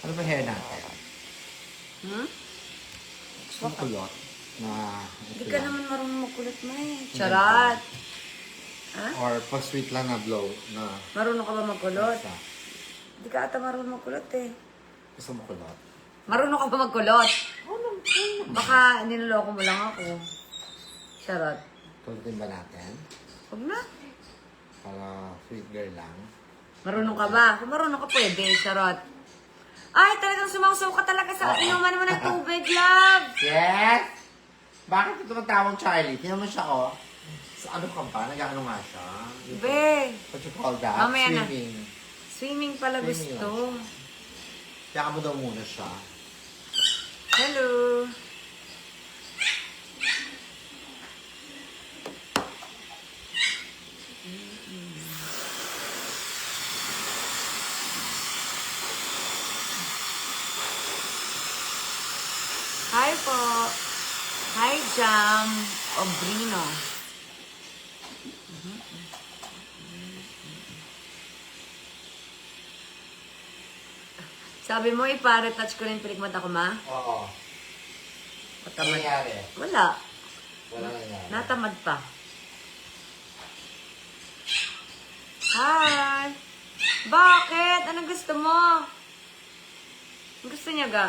Ano ba hair natin? Hmm? Gusto mo kulot? Na Hindi ka naman marunong magkulot mo eh. Charot! Ha? Or pa-sweet lang na blow na Marunong ka ba magkulot? isa. Hindi ka ata marunong magkulot eh. Gusto mo kulot? Marunong ka ba magkulot? Baka niloloko mo lang ako. Charot. Kulutin ba natin? Huwag na. Para sweet girl lang. Marunong ka ba? Kung marunong ka pwede, charot. Ay, talagang sumausaw ka talaga sa inuman mo ng tubig, love! Yes! Bakit ito matawag Charlie? Tingnan mo siya, oh. So, ano ka ba? Nag-ano nga siya? Be, What you call that? Mamaya na. Swimming. swimming pala Swimming gusto. Kaya mo daw muna siya. Hello! Hi po! Hi, Jam Obrino. Sabi mo, ipa-retouch ko rin pilikmata ko, ma? Oo. Ano Natamad. nangyari? Wala. Wala nangyari. Natamad pa. Hi! Bakit? Anong gusto mo? Ang gusto niya, ga?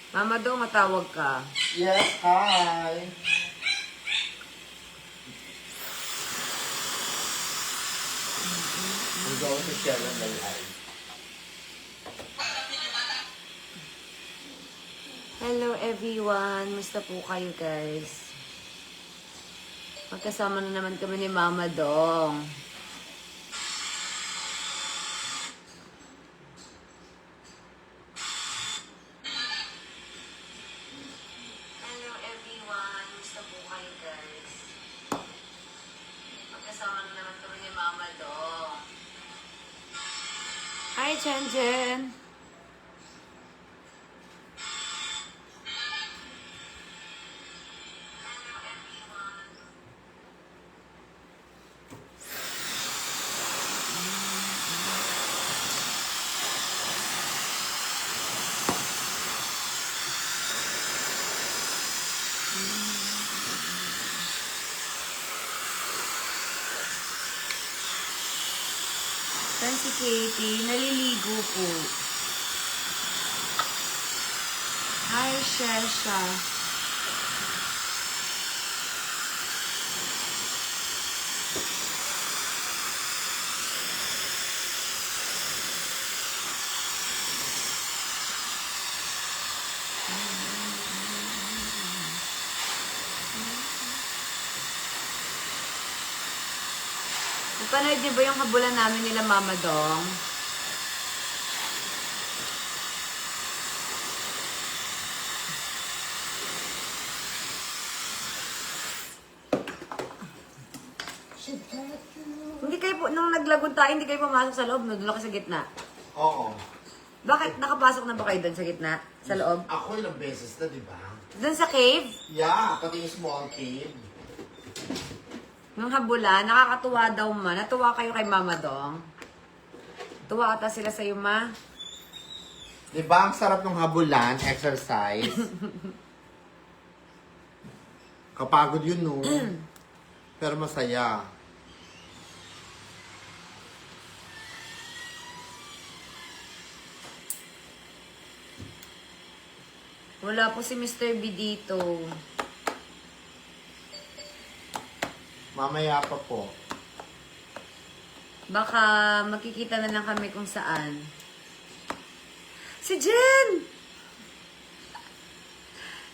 Mama daw, matawag ka. Yes, hi! I'm going to share on the live. Hello everyone! Musta po kayo guys? Magkasama na naman kami ni Mama Dong. Hello everyone! Musta po kayo guys? Magkasama na naman kami ni Mama Dong. Hi Chen Chen! Saan si Katie? Naliligo po. Hi, Shesha. Napanood niyo ba yung habulan namin nila Mama Dong? Hindi kayo po, nung naglagon tayo, hindi kayo pumasok sa loob, no? Doon ka sa gitna. Oo. Bakit nakapasok na ba kayo doon sa gitna? Sa loob? Ako ilang beses na, di ba? Doon sa cave? Yeah, pati yung small cave. Nung habulan, nakakatuwa daw ma. Natuwa kayo kay Mama Dong. Tuwa ata sila sa'yo, ma. Di ba ang sarap ng habulan, exercise? Kapagod yun, no? Pero masaya. Wala po si Mr. B dito. Mamaya pa po. Baka makikita na lang kami kung saan. Si Jen!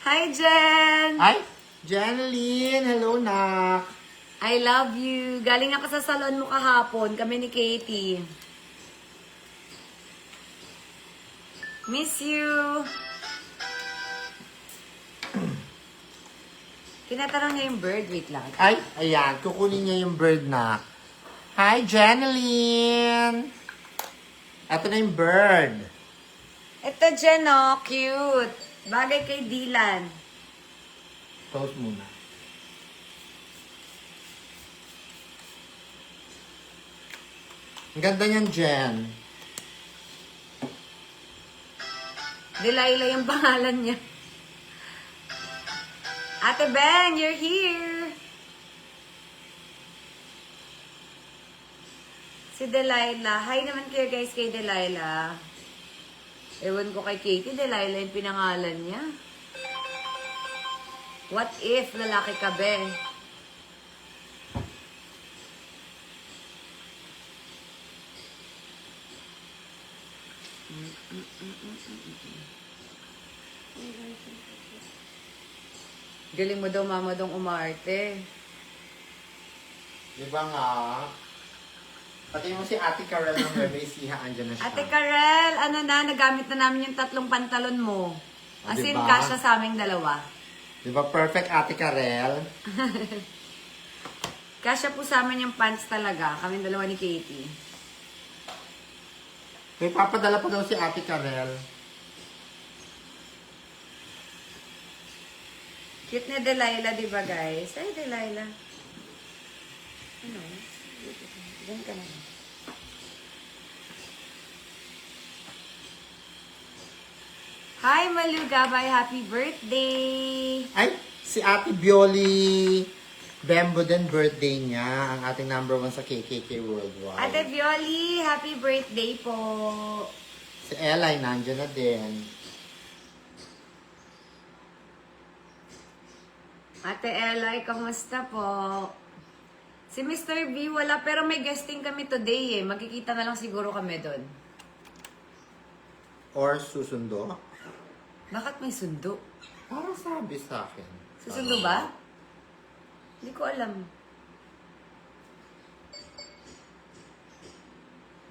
Hi, Jen! Ay, Janeline! Hello, nak! I love you. Galing ako sa salon mo kahapon. Kami ni Katie. Miss you. Tinatanong niya yung bird. Wait lang. Ay, ayan. Kukunin niya yung bird, nak. Hi, Janeline! Ito na yung bird. Ito, Jen, oh. Cute. Bagay kay Dylan. Close muna. Ang ganda niyan, Jen. Delilah yung pangalan niya. Ate Ben, you're here. Si Delilah. Hi naman kayo guys kay Delilah. Ewan ko kay Katie, Delilah yung pinangalan niya. What if lalaki ka, be? Galing mo daw, mama, dong umarte. Di ba nga? Pati mo si Ate Karel ng Bebe Siha, andyan na siya. Ate Karel, ano na, nagamit na namin yung 3 pantalon mo. As in, Diba? kasya sa aming dalawa. Di ba perfect, Ate Karel? Kasya po sa amin yung pants talaga, kaming dalawa ni Katie. May papadala pa daw si Ate Karel. Cute na Delilah, di ba guys? Ay, Delilah. Ano? Diyan ka na. Hi, Malu Gabay. Happy birthday! Ay, si Ate Bioli Bembo din birthday niya. Ang ating number 1 sa KKK Worldwide. Ate Violi, happy birthday po! Si Eli, nandiyan na din. Ate Eli, kamusta po? Si Mr. V wala, pero may guesting kami today eh. Magkikita na lang siguro kami doon. Or susundo. Bakit may sundo? Parang sabi sa akin. Susundo ba? Hindi ko alam.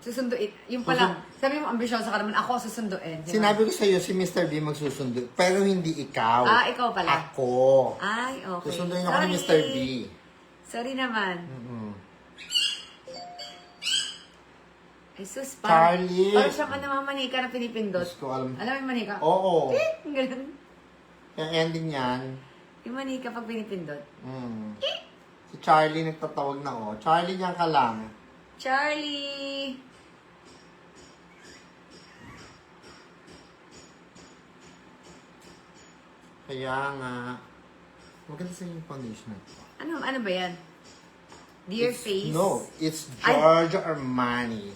Susunduin. Yung pala, sabi mo ambisyosa ka naman, ako susunduin. Diba? Sinabi ko sa iyo si Mr. B magsusundo, pero hindi ikaw. Ah, ikaw pala. Ako. Ay, okay. Susunduin ako ni Mr. B. Sorry naman. Mm-hmm. Ay, sus, Charlie. Parang siyang ano, mga manika na pinipindot. Diyos ko, alam. Alam mo yung manika? Oo. Ang ganun. Yung ending niyan. Yung manika pag pinipindot. Si Charlie nagtatawag na oh. Charlie, niyan ka lang. Charlie! Kaya nga. Maganda sa yung foundation na ito. Ano ba yan? Dear Face? No, it's Giorgio Armani.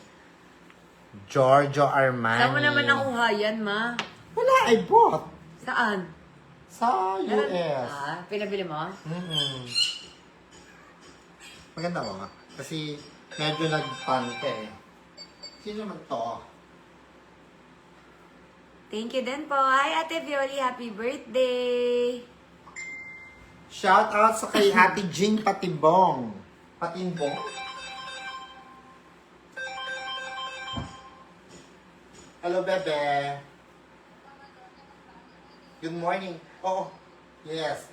Giorgio Armani. Saan mo naman nakuha yan, ma? Wala, I bought. Saan? Sa US. Ah, pinabili mo? Maganda ba nga? Kasi medyo nagpante eh. Sino naman to? Thank you din po. Hi, Ate Violi. Happy birthday! Shout out sa kay Ate Jean Patibong. Patimbong? Hello, bebe. Good morning. Oh, yes.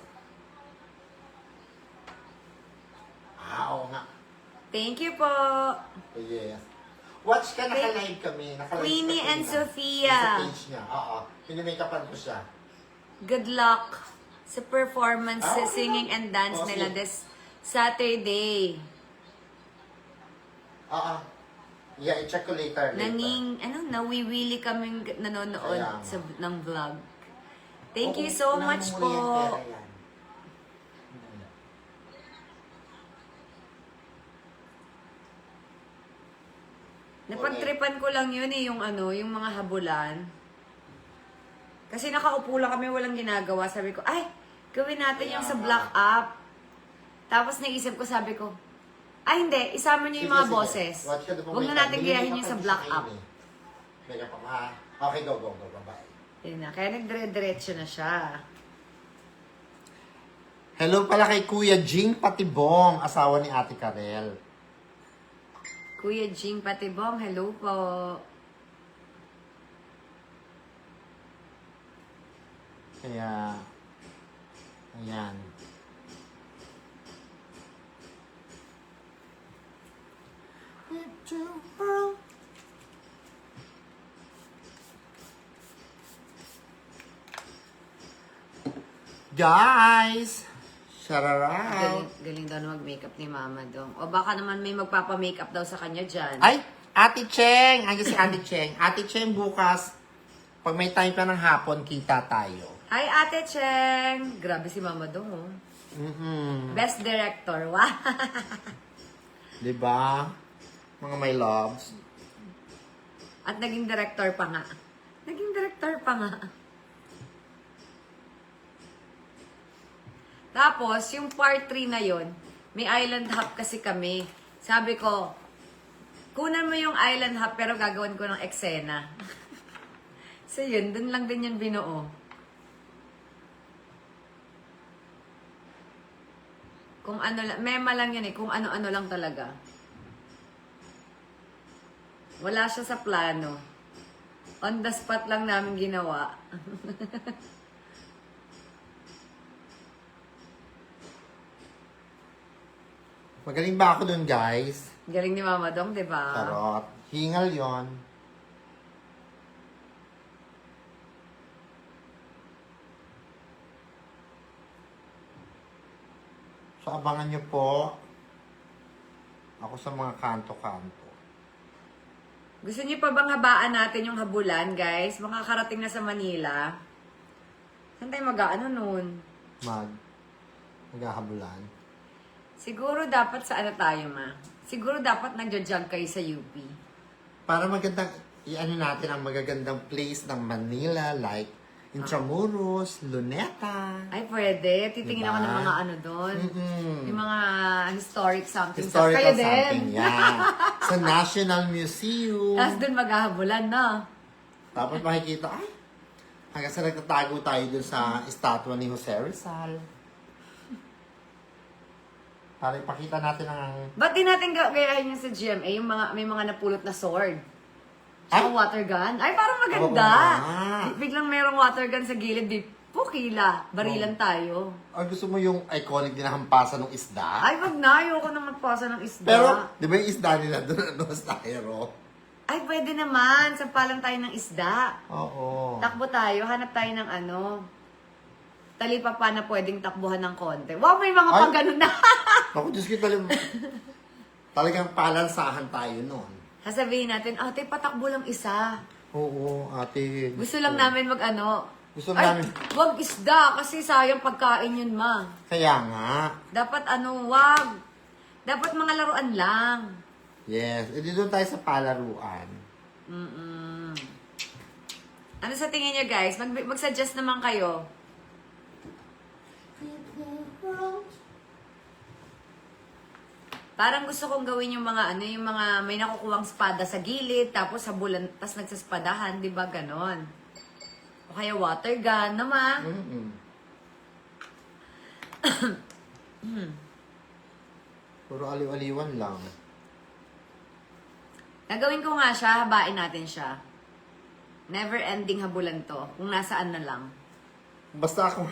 Oo nga. Thank you po. Yes. Watch ka, naka-live kami. Queenie and Sophia. Sa page niya. Oo. Pinimake-upan ko siya. Good luck sa performance, Ah, sa okay singing na. and dance Oh, nila sige. this Saturday. Oo. Yeah, i-check ko later. Nawiwili kaming nanonood Kaya nga. ng vlog. Thank Oo, you so unahan much mo po. muna yung pera yan. Napagtripan ko lang yun eh, yung mga habulan. Kasi nakaupo lang kami, walang ginagawa. Sabi ko, ay, gawin natin yung sa block up. Tapos naisip ko, sabi ko, ay hindi, isama niyo yung mga boses. Watch ka, Huwag na natin gayahin yung sa block up. Make-up ha. Okay, go. Bye. Yun na, kaya nagdire-diretso na siya. Hello pala kay Kuya Jing Patibong, asawa ni Ate Karel. Kuya Jing Patibong, hello po. Kaya, ayan. Guys! Sharara! Galing daw na mag-makeup ni Mama Dong. O baka naman may magpapa-makeup daw sa kanya dyan. Ay! Ate Cheng! Andiyan si Ate Cheng. Ate Cheng, bukas, pag may time pa ng hapon, kita tayo. Hi, Ate Cheng! Grabe si Mama Dong, oh. Best director. Wow! Diba? Mga my loves. At naging director pa nga. Naging director pa nga. Tapos, yung part 3 na yon, may island hop kasi kami. Sabi ko, kunan mo yung island hop pero gagawin ko ng eksena. So yun, dun lang din yun binuo. Kung ano lang, mema lang yun eh, kung ano-ano lang talaga. Wala siya sa plano. On the spot lang namin ginawa. Magaling ba ako dun, guys? Galing ni Mama Dong, di ba? Tarot. Hingal yon. So, abangan nyo po ako sa mga kanto-kanto. Gusto niyo pa bang habaan natin yung habulan, guys? Makakarating na sa Manila. Saan tayo mag-ano nun? Maghahabulan. Siguro dapat sa ano tayo, ma? Siguro dapat nagja-jog kayo sa UP. Para magandang, i-ano natin ang magagandang place ng Manila, like Intramuros, Luneta. Ay, pwede. Titingin Diba? ako ng mga ano doon. Yung mga historic something. Historical Kayo something, din. yan. Sa National Museum. Tapos doon maghahabulan, no? Tapos makikita, ay, hanggang sa nagtatago tayo dun sa estatwa ni Jose Rizal. Para ipakita natin ang... Ba't di natin gayahin yung sa GMA, yung mga, may mga napulot na sword? Tsaka Ay! water gun? Ay, parang maganda. Oo nga. Biglang merong water gun sa gilid, di pukila. Barilan tayo. Or gusto mo yung iconic din na hampasan ng isda? Ay, wag na. Ayoko na magpasa ng isda. Pero, di ba yung isda nila doon, ano, styro? Ay, pwede naman. Sampalan tayo ng isda. Oo. Takbo tayo. Hanap tayo ng ano. Talipapa na pwedeng takbuhan ng konti. Wow, may mga Ay! pang ganun na. Ako, Diyos ko, talagang palansahan tayo noon. Sasabihin natin, ate, patakbo lang isa. Oo, ate. Gusto lang namin mag ano. Gusto Ay, namin. wag isda kasi sayang pagkain yun, ma. Kaya nga. Dapat ano, wag. Dapat mga laruan lang. Yes. E doon tayo sa palaruan. Ano sa tingin niyo, guys? Mag-suggest naman kayo. Parang gusto kong gawin yung mga ano, yung mga may nakukuhang espada sa gilid, tapos sa bulan, tapos nagsaspadahan, di ba ganon? O kaya water gun naman. Puro aliw-aliwan lang. Nagawin ko nga siya, habain natin siya. Never ending habulan to, kung nasaan na lang. Basta ako,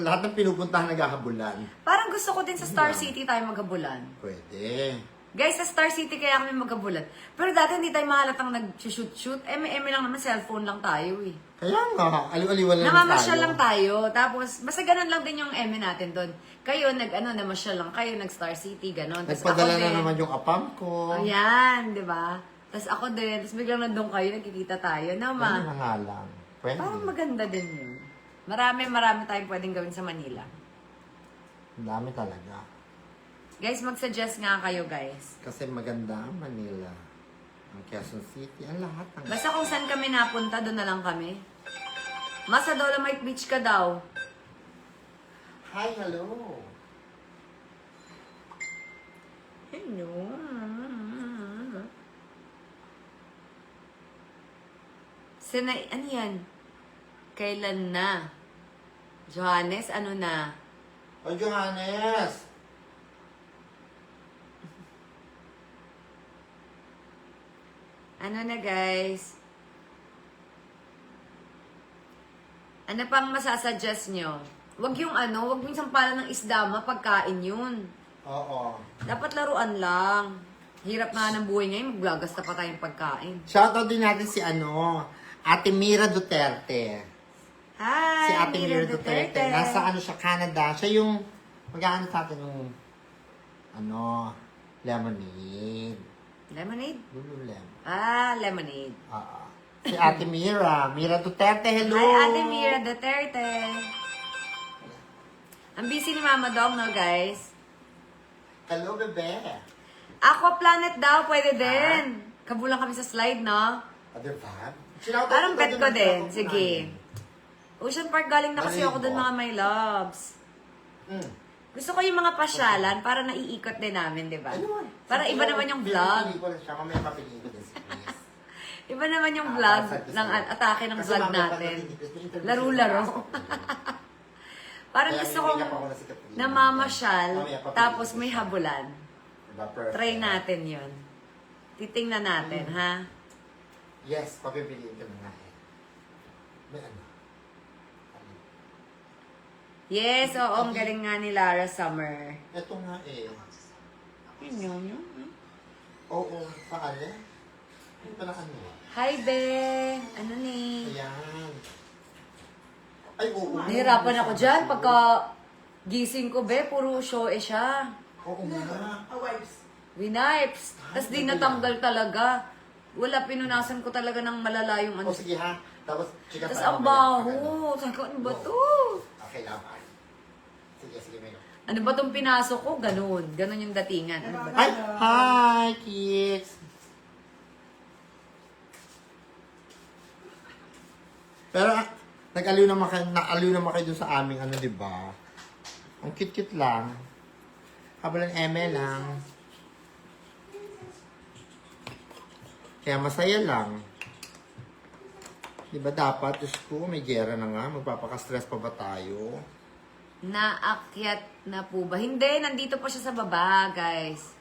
lahat ng pinupuntahan naghahabulan. Parang gusto ko din sa Star City tayo maghabulan. Pwede. Guys, sa Star City kaya kami maghabulan. Pero dati hindi tayo mahalatang nag-shoot-shoot. Eme lang naman, cellphone lang tayo eh. Kaya nga, aliw-aliwan lang Namamasyal tayo. lang tayo. Tapos, basta ganun lang din yung eme natin doon. Kayo, namasyal lang kayo, nag-Star City, ganun. Tapos Nagpadala ako na din. naman yung apam ko. Ayan, di ba? Tapos ako din. Tapos biglang nandun kayo, nagkikita tayo. Ano Nama. na nga lang. Pwede. Parang maganda din yun. Marami tayong pwedeng gawin sa Manila. Ang dami talaga. Guys, mag-suggest nga kayo, guys. Kasi maganda ang Manila. Ang Quezon City, ang lahat ng... Basta kung saan kami napunta, doon na lang kami. Sa Dolomite Beach ka daw. Hi, hello. Hello. Ano yan? Kailan na? Johannes, ano na? O, Johannes! Ano na, guys? Ano pang masasuggest nyo? Wag yung wag yung sampalan ng isda, pagkain yun. Oo. Dapat laruan lang. Hirap na ng buhay ngayon, maglagasta pa tayong pagkain. Shoutout din natin si Ate Mira Duterte. Hi, Si Ate Mira Duterte. Nasa siya, Canada. Siya yung mag-aano sa atin yung lemonade. Lemonade? Lululemon. Ah, lemonade. Si Ate Mira. Mira Duterte, hello! Hi, Ate Mira Duterte. Ang busy ni Mama Dong, no, guys? Hello, bebe. Aqua Planet daw, pwede din. Kabulang kami sa slide, no? Other vibe? Parang bet ko din. Sige. Ocean Park galing na kasi ako dun, mga my loves. Gusto ko yung mga pasyalan para naiikot din namin, di ba? Para iba naman yung vlog. Iba naman yung vlog ng atake ng vlog natin. Laro-laro. Parang gusto kong namamasyal, tapos may habulan. Try natin yun. Titingnan natin, ha? Yes, papipiliin ka na nga eh. May ano? Yes, oo, ang galing nga ni Lara Summer. Ito nga eh. Yun. Oo, saan eh? Ano pa na ano? Hi, Be! Ano ni? Ayan. Ay, oo. Nahirapan ako dyan. Pagka gising ko, Be, puro show siya. Oo nga. Winipes. Tapos di natanggal talaga. Wala, pinunasan ko talaga ng malala yung ano. O sige ha. Tapos, chika Tapos tayo ang mamaya. baho. Sabi ko, ano ba to? Okay, laban. Sige, Melo. Ano ba tong pinasok ko? Ganun. Ganun yung datingan. Ano ba? Ay, hi, kids. Pero, nag-aliw naman kayo dun sa aming ano, di ba? Ang cute-cute lang. Habalan eme lang. Kaya masaya lang. Di ba dapat, Diyos ko, may gera na nga. Magpapaka-stress pa ba tayo? Naakyat na po ba? Hindi, nandito pa siya sa baba, guys.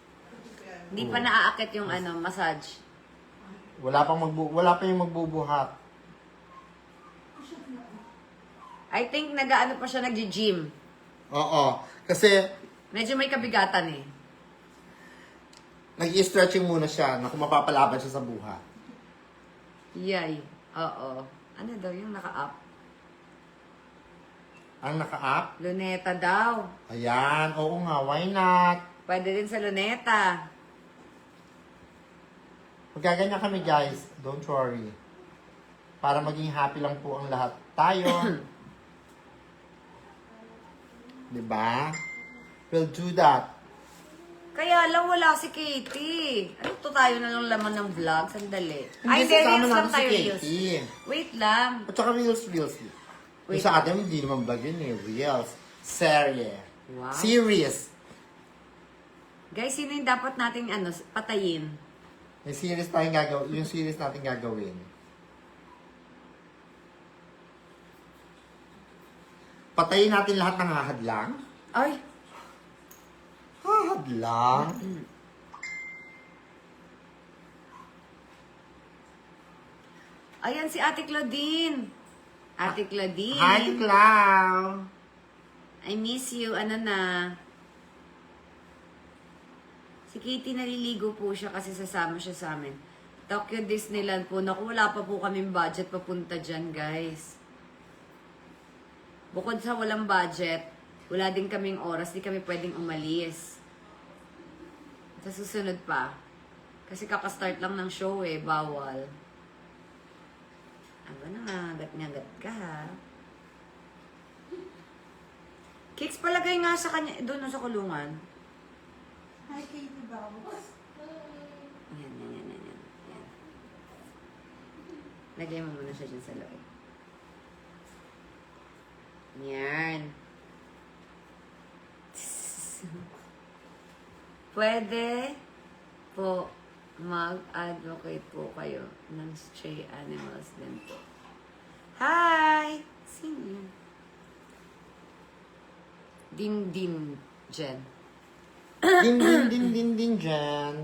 Hindi pa naaakyat yung ano, massage. Wala pa yung magbubuhat. I think nag-ano pa siya, nag-gym. Oo. Kasi, Medyo may kabigatan eh. nag-i-stretching muna siya na kung mapapalaban siya sa buhat. Yay. Oo. Ano daw yung naka-up? Ang naka-up? Luneta daw. Ayan. Oo nga, why not? Pwede din sa luneta. Magkaganyan kami, guys. Don't worry. Para maging happy lang po ang lahat tayo. Diba? We'll do that. Kaya lang wala si Katie. Ano to tayo na lang laman ng vlog? Sandali. Ay, Hindi, sasama reels lang natin si tayo, reels. Katie. Wait lang. At saka reels. Yung Wait. sa atin, hindi naman vlog yun eh. Reels. Serye. Wow. Series. Guys, sino yung dapat nating patayin? May series tayong gagawin. Yung series natin gagawin. Patayin natin lahat ng hahadlang. Ay, Hahadlang? ayan si Ate Claudine. Ate Claudine. Hi, Clau. I miss you. Ano na? Si Katie naliligo po siya kasi sasama siya sa amin. Tokyo Disneyland po. Naku, wala pa po kaming budget papunta dyan, guys. Bukod sa walang budget, wala din kaming oras. Di kami pwedeng umalis. Sa susunod pa. Kasi kakastart lang ng show eh. Bawal. Aba na ngagat-ngagat ka ha. Kicks, palagay nga sa kanya, doon sa kulungan. Hi, Katie Baus. Yan. Lagay mo muna siya dyan sa loob. Yan. Pwede po mag-advocate po kayo ng stray animals din po. Hi! Sino yun? Din, Jen. Din, dyan.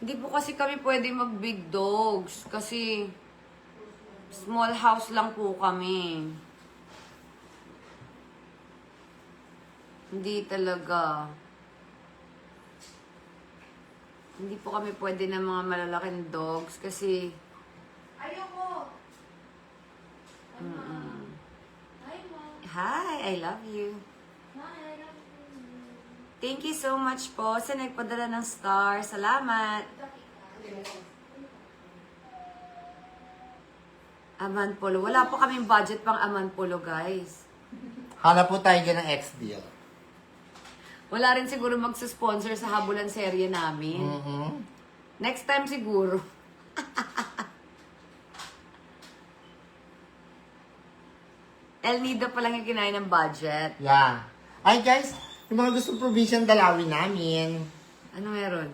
Hindi po kasi kami pwede mag-big dogs kasi small house lang po kami. Hindi talaga. Hindi po kami pwede ng mga malalaking dogs kasi Ayoko. Hi, Mom. hi, I love you. Hi, I love you. Thank you so much po sa nagpadala ng star. Salamat. Amanpulo. Wala po kaming budget pang Amanpulo, guys. Hanap po tayo dyan ng X-Deal. Wala rin siguro magsusponsor sa habulan serye namin. Mm-hmm. Next time siguro. El Nido pa lang yung kinain ng budget. Yeah. Ay guys, yung mga gusto provincial dalawin namin. Ano meron?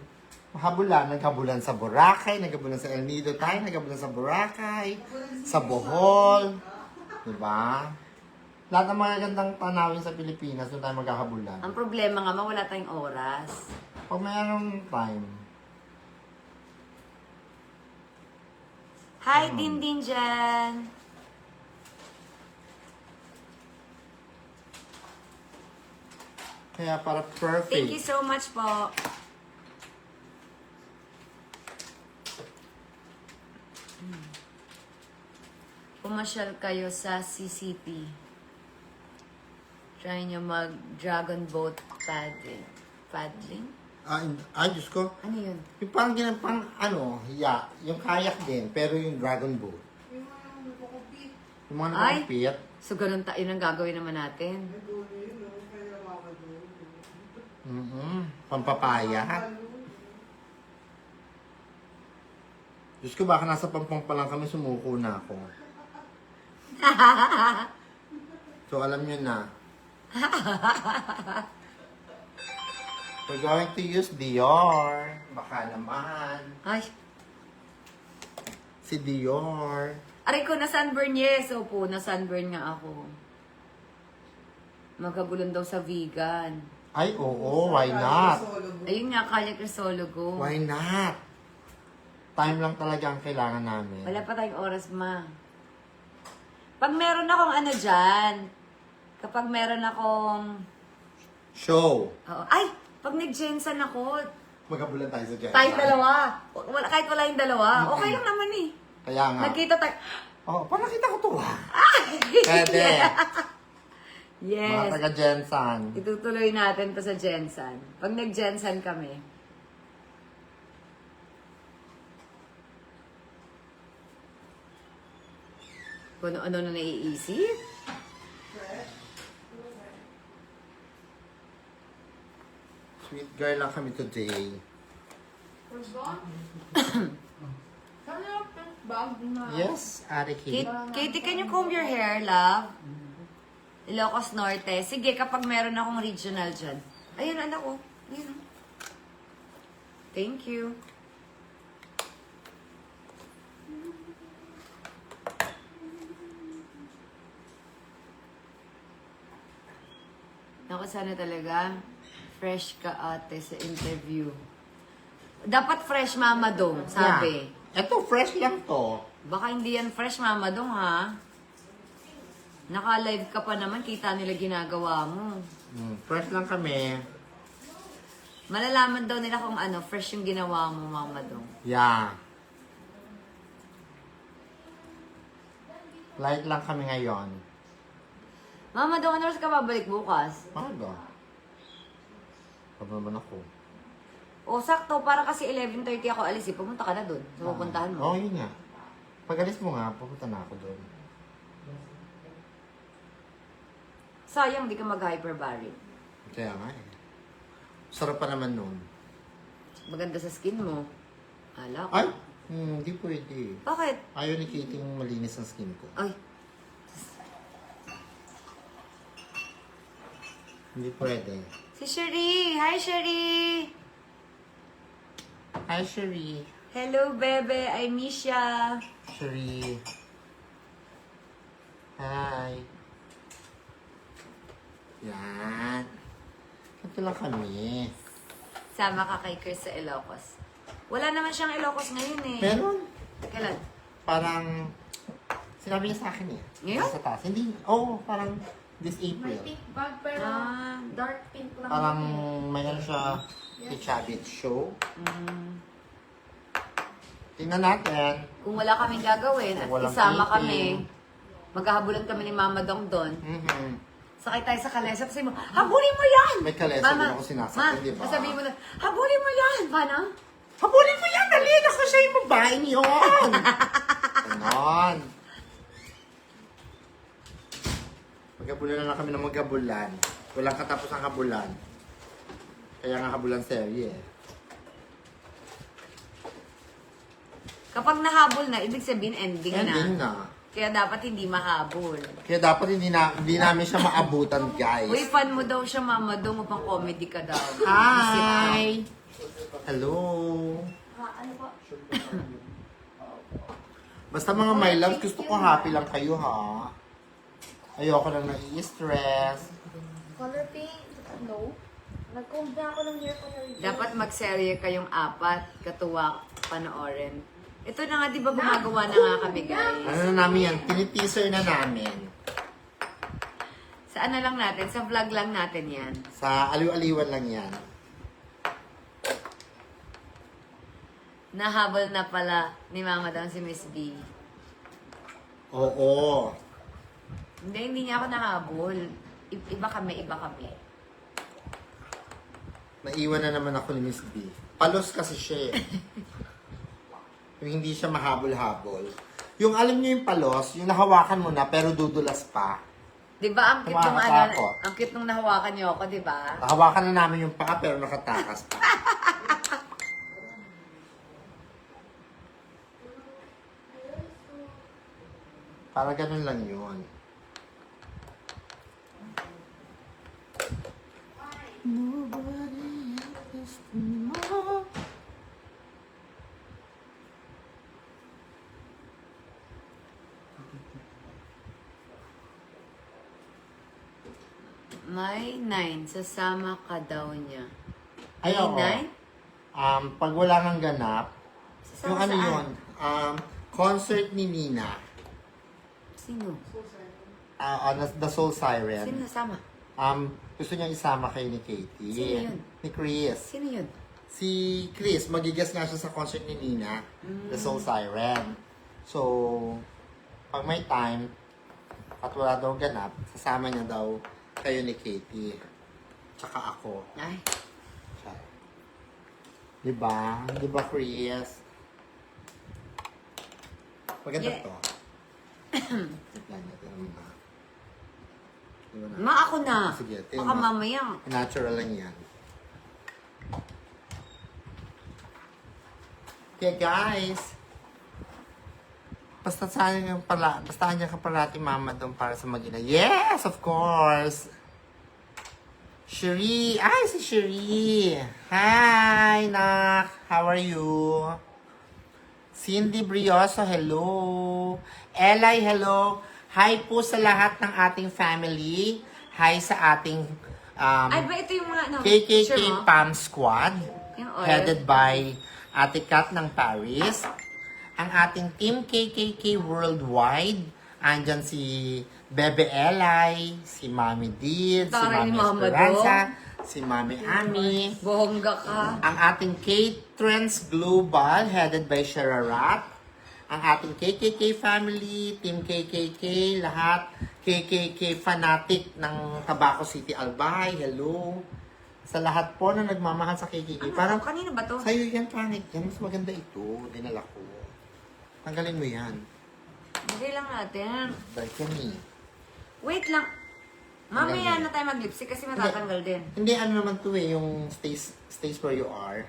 Habulan, naghabulan sa Boracay, naghabulan sa El Nido tayo, naghabulan sa Boracay, sa Bohol. Diba? Lahat ng mga gandang tanawin sa Pilipinas, doon tayo maghahabulan. Ang problema nga, wala tayong oras. Pag mayroong time. Hi, Din Din dyan. Kaya para perfect. Thank you so much po. Pumasyal kayo sa CCP. Try nyo mag-dragon boat paddling. Paddling? Ay, Diyos ko. Ano yun? Yung parang ginapang, yung kayak din, pero yung dragon boat. Yung mga nakukupit. Yung mga Ay! nakapit. So, ganun yun ang gagawin naman natin. Pampapaya. Diyos ko, baka nasa pampang pa lang kami, sumuko na ako. So, alam nyo na. We're going to use Dior. Baka naman. Ay, Si Dior. aray ko, na-sunburn, yes. Opo, na-sunburn nga ako. Magkagulon daw sa vegan. Ay, oo, why not? Ayun nga, Kaya Crisologo. Why not? Time lang talaga ang kailangan namin. Wala pa tayong oras, ma. Pag meron akong ano dyan, kapag meron akong... Show. Oh, ay! Pag nag-Jensen ako, Magkabulan tayo sa Jensen. tayong dalawa. Kahit wala yung dalawa, Mm-mm. okay lang naman eh. Kaya nga. Nagkita tayo. Oh, parang nakita ko to ah. Pwede. Mga Yes. taga Jensen. Itutuloy natin to sa Jensen. Pag nag-Jensen kami. Kung ano na naiisip. Sweet girl lang kami today. Sana yung pink bag na. Yes, Ate Kate. Katie, can you comb your hair, love? Ilocos Norte. Sige, kapag meron akong regional dyan. Ayun, anak ko. Ayun. Thank you. Naku, sana talaga fresh ka ate sa interview. Dapat fresh mama dong, sabi. Yeah. Ito, fresh lang to. Baka hindi yan fresh mama dong ha. Naka-live ka pa naman, kita nila ginagawa mo. Fresh lang kami. Malalaman daw nila kung ano, fresh yung ginawa mo, mama dong. Yeah. Light lang kami ngayon. Mama dong, ano oras ka babalik bukas? Paano? Paano naman ako? O, sakto, para kasi 11:30 ako alis eh. Pumunta ka na dun. So, pupuntahan mo. Oo, yun nga. Pag alis mo nga, pupunta na ako doon. Sayang, di ka mag-hyperbaric. Kaya nga eh. Sarap pa naman nun. Maganda sa skin mo. Hala ko. Ay! Hindi pwede. Bakit? Ayaw ni Katie malinis ang skin ko. Ay, Hindi pwede. si Cherie! Hi, Cherie! Hi, Cherie. Hello, bebe. I miss ya. Cherie. Hi. Yan. Ito lang kami. Sama ka kay Chris sa Ilocos. Wala naman siyang Ilocos ngayon eh. Meron. Kailan? Parang, sinabi niya sa akin eh. Ngayon? Sa taas. Hindi, parang this May April. pink bag pero dark pink lang. Parang may ano siya, Chabit show. Tingnan natin. Kung wala kaming gagawin at Kung walang isama meeting. kami, maghahabulan kami ni Mama Dong doon. Sakay tayo sa kalesa, kasi mo, habulin mo yan! May kalesa din ako sinasakyan, di ba? sasabihin mo na, habulin mo yan! Paano? Habulin mo yan! Dali! Ako siya yung babaeng yun! Ganon. Magabulan na lang kami ng magabulan. Walang katapos ang habulan. Kaya nga habulan serye eh. Kapag nahabol na, ibig sabihin ending na. Ending na. Kaya dapat hindi mahabol. Kaya dapat hindi namin siya maabutan, guys. Uy, fan mo daw siya, Mama Dong, upang comedy ka daw. Hi! Hello! Ano po? Basta mga my loves, gusto ko happy lang kayo, ha? Ayoko lang nai-stress. Color pink? No. Nag-comb na ako ng hair color. Dapat magserye kayong apat, katuwa, panoorin. Ito na nga, di ba gumagawa na nga kami, guys? Ano na namin yan? Tiniteaser na namin. Saan na lang natin? Sa vlog lang natin yan. Sa aliw-aliwan lang yan. Nahabol na pala ni Mama Dong si Miss B. Oo. Hindi niya ako nahabol. Iba kami. Naiwan na naman ako ni Miss B. Palos kasi siya eh. Yung hindi siya mahabol-habol. Yung alam niyo yung palos, yung nahawakan mo na pero dudulas pa. Di ba ang cute nung Nakakatakot. ang cute nung nahawakan niyo ako, di ba? Nahawakan na namin yung paa pero nakatakas pa. Para ganun lang yun. Nobody else tomorrow. May 9, sasama ka daw niya. Ay, oo. May 9? Pag wala kang ganap, Sasama yung ano saan? yun, concert ni Nina, Sino? The Soul Siren. Sino nasama? Gusto niya isama kayo ni Katie. Sino yun? Ni Chris. Sino yun? Si Chris, magigas nga siya sa concert ni Nina, The Soul Siren. So, pag may time, at wala daw ganap, sasama niya daw kayo ni Katie. Tsaka ako. Ay, Siya. Diba? Diba, Chris? Maganda Yeah. to. Yan, natin muna. Diba na? ma ako na. Sige, Baka mamaya. Natural lang yan. Okay, guys. Bastahan niya ka parati, Mama, doon para sa mag-ina. Yes, of course! Cherie! Ay, si Cherie! Hi, Nak! How are you? Cindy Brioso, hello! Elay, hello! Hi po sa lahat ng ating family. Hi sa ating Ay, ba ito yung mga ano? picture KKK mo? PAM Squad, Yung oil? headed by Ate Kat ng Paris. Ang ating Team KKK Worldwide, andyan si Bebe Elay, si Mami Did, si Taray Mami ni Mama Esperanza, si Mami Ami. Bohongga ka. Ang ating K-Trends Global, headed by Shararat. Ang ating KKK family, Team KKK, lahat. KKK fanatic ng Tabaco City, Albay. Hello. Sa lahat po na nagmamahal sa KKK. Ano, Parang kanino ba to? sa'yo yan, pangit yan. Mas maganda ito. Dinala ko. Tanggalin mo yan. Bigay lang natin. Dahil kami. Wait lang. Mamaya Tanggalin. na tayo mag-lipstick kasi matatanggal din. Hindi, ano naman to eh, yung stays where you are.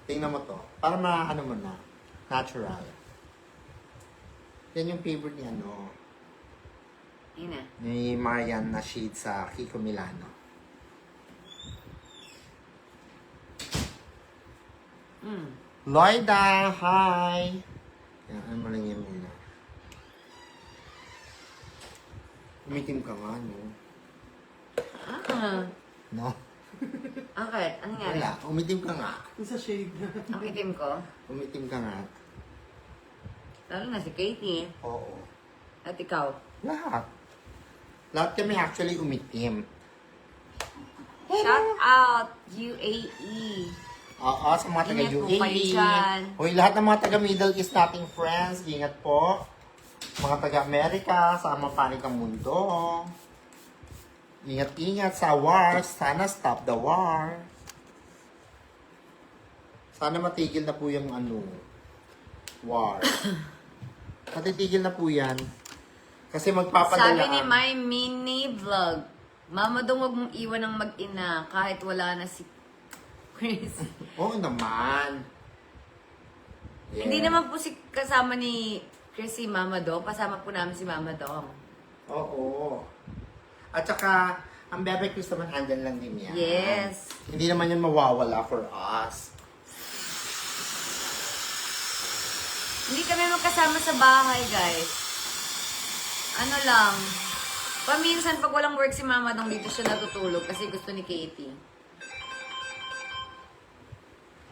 Tingnan mo to. Para ano mo na. Natural. Yan yung favorite ni ano. Yun na. Ni Marian na shade sa Kiko Milano. Lloyda, hi! Yan, ano mo lang yan muna. Umitim ka nga, no? Ah. No? Okay, ano nangyari? Wala, umitim ka nga. Ang itim ko. Umitim ka nga. Lalo na si Katie. Oo. At ikaw. Lahat. Lahat kami actually umitim. Shout out, UAE. Oo, sa mga Ingat po taga-UAE. kayo dyan. Hoy, lahat ng mga taga-Middle East nating friends, ingat po. Mga taga-America, sa mga panig ang mundo. Ingat-ingat sa war. Sana stop the war. Sana matigil na po yung war. Matitigil na po yan. Kasi magpapadala. Sabi ni My Mini Vlog, Mama daw wag mong iwan ng mag-ina kahit wala na si Chris. Oo naman. Yeah. Hindi naman po si kasama ni Chris si Mama Dong. Pasama po namin si Mama Dong. Oo. At saka, ang Bebe Chris naman andyan lang din yan. Yes. Hindi naman yan mawawala for us. Hindi kami magkasama sa bahay, guys. Ano lang. Paminsan, pag walang work si Mama Dong, dito siya natutulog kasi gusto ni Katie.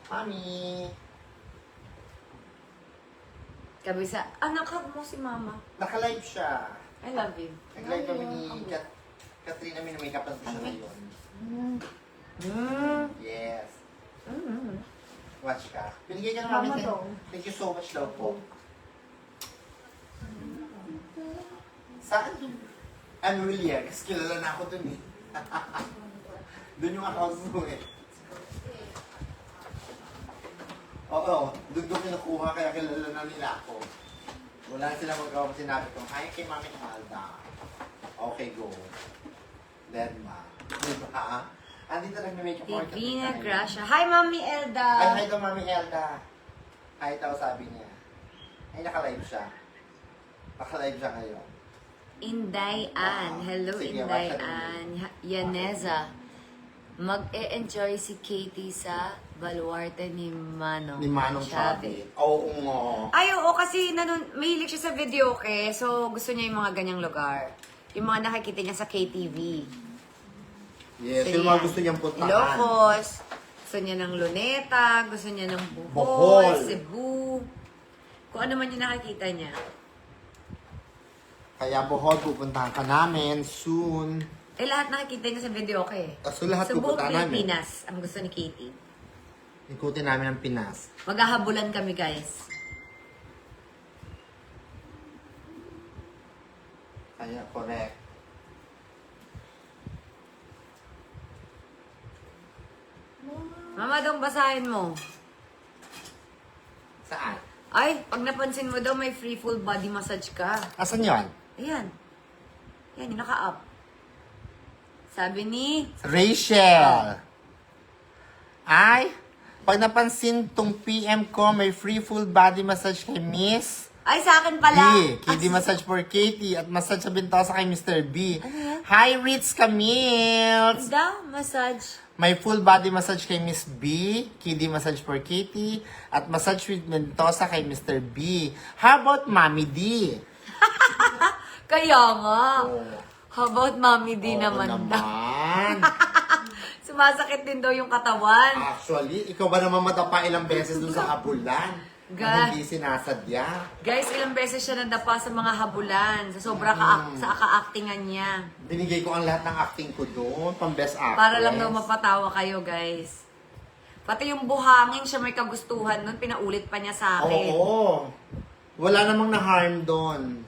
Mami. Kabisa, anak, hug mo si Mama. Naka-live siya. I love you. Nag-live kami ni Katrina, may makeup lang siya ngayon. Yes. Watch ka. Binigay ka ng mami. Mama Dong. Thank you so much daw po. Saan? Unreal, kasi kilala na ako dun eh. Dun yung account mo eh. Oo, dun ko kinukuha kaya kilala na nila ako. Wala na sila magawa sinabi ko, hi kay Mami Alda. Okay, go. Denma. Diba? Andito nag-makeup ako. Divina Gracia. Hi, Mami Elda! Ay, hi daw Mami Elda. Hi daw sabi niya. Ay, naka-live siya. Naka-live siya ngayon. Inday Ann. Hello, Sige, Inday watch Ann. Yaneza. Mag-e-enjoy si Katie sa baluarte ni Manong. Ni Manong Chavit. Oo nga. Ay, oo, kasi mahilig siya sa video, okay? So, gusto niya yung mga ganyang lugar. Yung mga nakikita niya sa KTV. Yes, So, yung mga yan. gusto niyang puntahan. Ilocos. Gusto niya ng Luneta. Gusto niya ng Bohol. Bohol. Cebu. Kung ano man yung nakikita niya. Kaya Bohol, pupuntahan ka namin soon. Eh, lahat nakikita niya sa video, okay? So, lahat Sa buong pupuntahan namin. Pilipinas, ang gusto ni Katie. Ikutin namin ang Pinas. Maghahabulan kami, guys. Kaya, correct. Mama, dong basahin mo. Saan? Ay, pag napansin mo daw, may free full body massage ka. Asan yun? Ayan. Yan, yung naka-up. Sabi ni... Rachel! Ay, pag napansin tong PM ko, may free full body massage kay Miss Ay, sa akin pala. B. KD massage for Katie at massage sa bintosa kay Mr. B. Hi, Ritz Camille! Daw, massage. May full body massage kay Miss B, KD massage for Katie, at massage with Mendoza kay Mr. B. How about Mami D? Kaya nga. Oh. How about Mami D Oo naman daw? naman. Sumasakit din daw yung katawan. Actually, ikaw ba naman madapa ilang beses dun sa habulan? Na hindi sinasadya. Guys, ilang beses siya nadapa sa mga habulan. Sa sobra sa ka-actingan niya. Binigay ko ang lahat ng acting ko doon, pang best actress. Para lang daw mapatawa kayo, guys. Pati yung buhangin siya may kagustuhan nun, pinaulit pa niya sa akin. Oo. Wala namang na-harm doon.